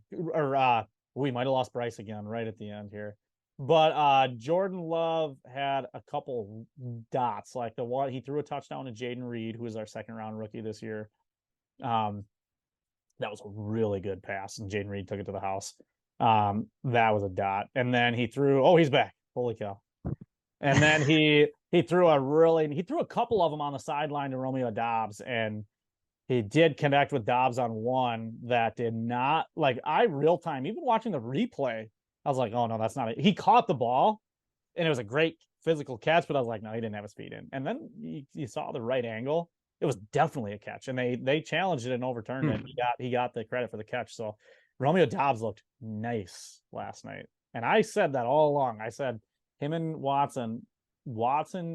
we might have lost Bryce again right at the end here. But Jordan Love had a couple dots, like the one he threw a touchdown to Jaden Reed, who is our second round rookie this year. That was a really good pass, and Jaden Reed took it to the house. That was a dot. And then he threw, he's back. Holy cow. And then he threw a couple of them on the sideline to Romeo Doubs, and he did connect with Dobbs on one that did not, like, real time, even watching the replay, I was like, oh no, that's not it. He caught the ball and it was a great physical catch, but I was like, no, he didn't have his feet in. And then you saw the right angle. It was definitely a catch, and they challenged it and overturned it. He got the credit for the catch. So Romeo Doubs looked nice last night. And I said that all along. I said him and Watson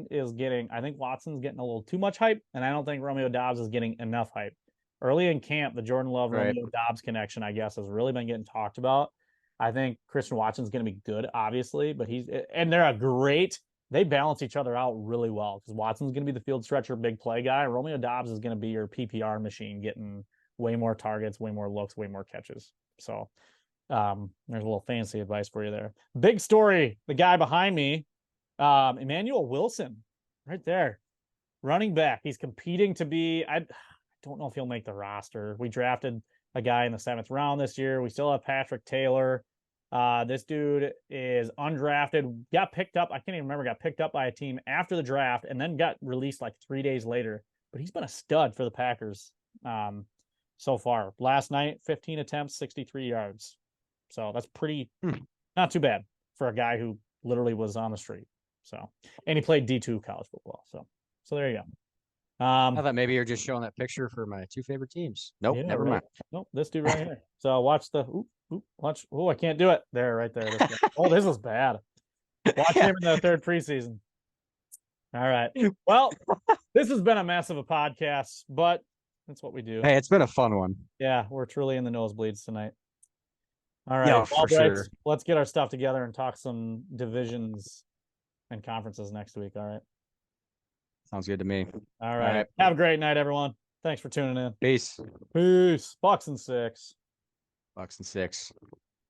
is getting, I think Watson's getting a little too much hype, and I don't think Romeo Doubs is getting enough hype. Early in camp, the Jordan Love, Romeo Doubs connection, I guess, has really been getting talked about. I think Christian Watson's going to be good, obviously, but they balance each other out really well, because Watson's going to be the field stretcher, big play guy. Romeo Doubs is going to be your PPR machine, getting way more targets, way more looks, way more catches. So there's a little fancy advice for you there. Big story. The guy behind me, Emmanuel Wilson, right there, running back. He's competing to be, I don't know if he'll make the roster. We drafted a guy in the 7th round this year. We still have Patrick Taylor. This dude is undrafted, got picked up. I can't even remember, got picked up by a team after the draft and then got released like 3 days later. But he's been a stud for the Packers so far. Last night, 15 attempts, 63 yards. So that's pretty, not too bad for a guy who literally was on the street. So, and he played D2 college football. So there you go. I thought maybe you're just showing that picture for my 2 favorite teams. Nope, never mind. Nope, this dude right here. So watch watch. Oh, I can't do it. There, right there. This is bad. Watch him in the 3rd preseason. All right. Well, this has been a mess of a podcast, but that's what we do. Hey, it's been a fun one. Yeah, we're truly in the nosebleeds tonight. All right. Yeah, for sure. Let's get our stuff together and talk some divisions and conferences next week. All right. Sounds good to me. All right. Have a great night, everyone. Thanks for tuning in. Peace. Peace. Bucks and 6. Bucks and 6.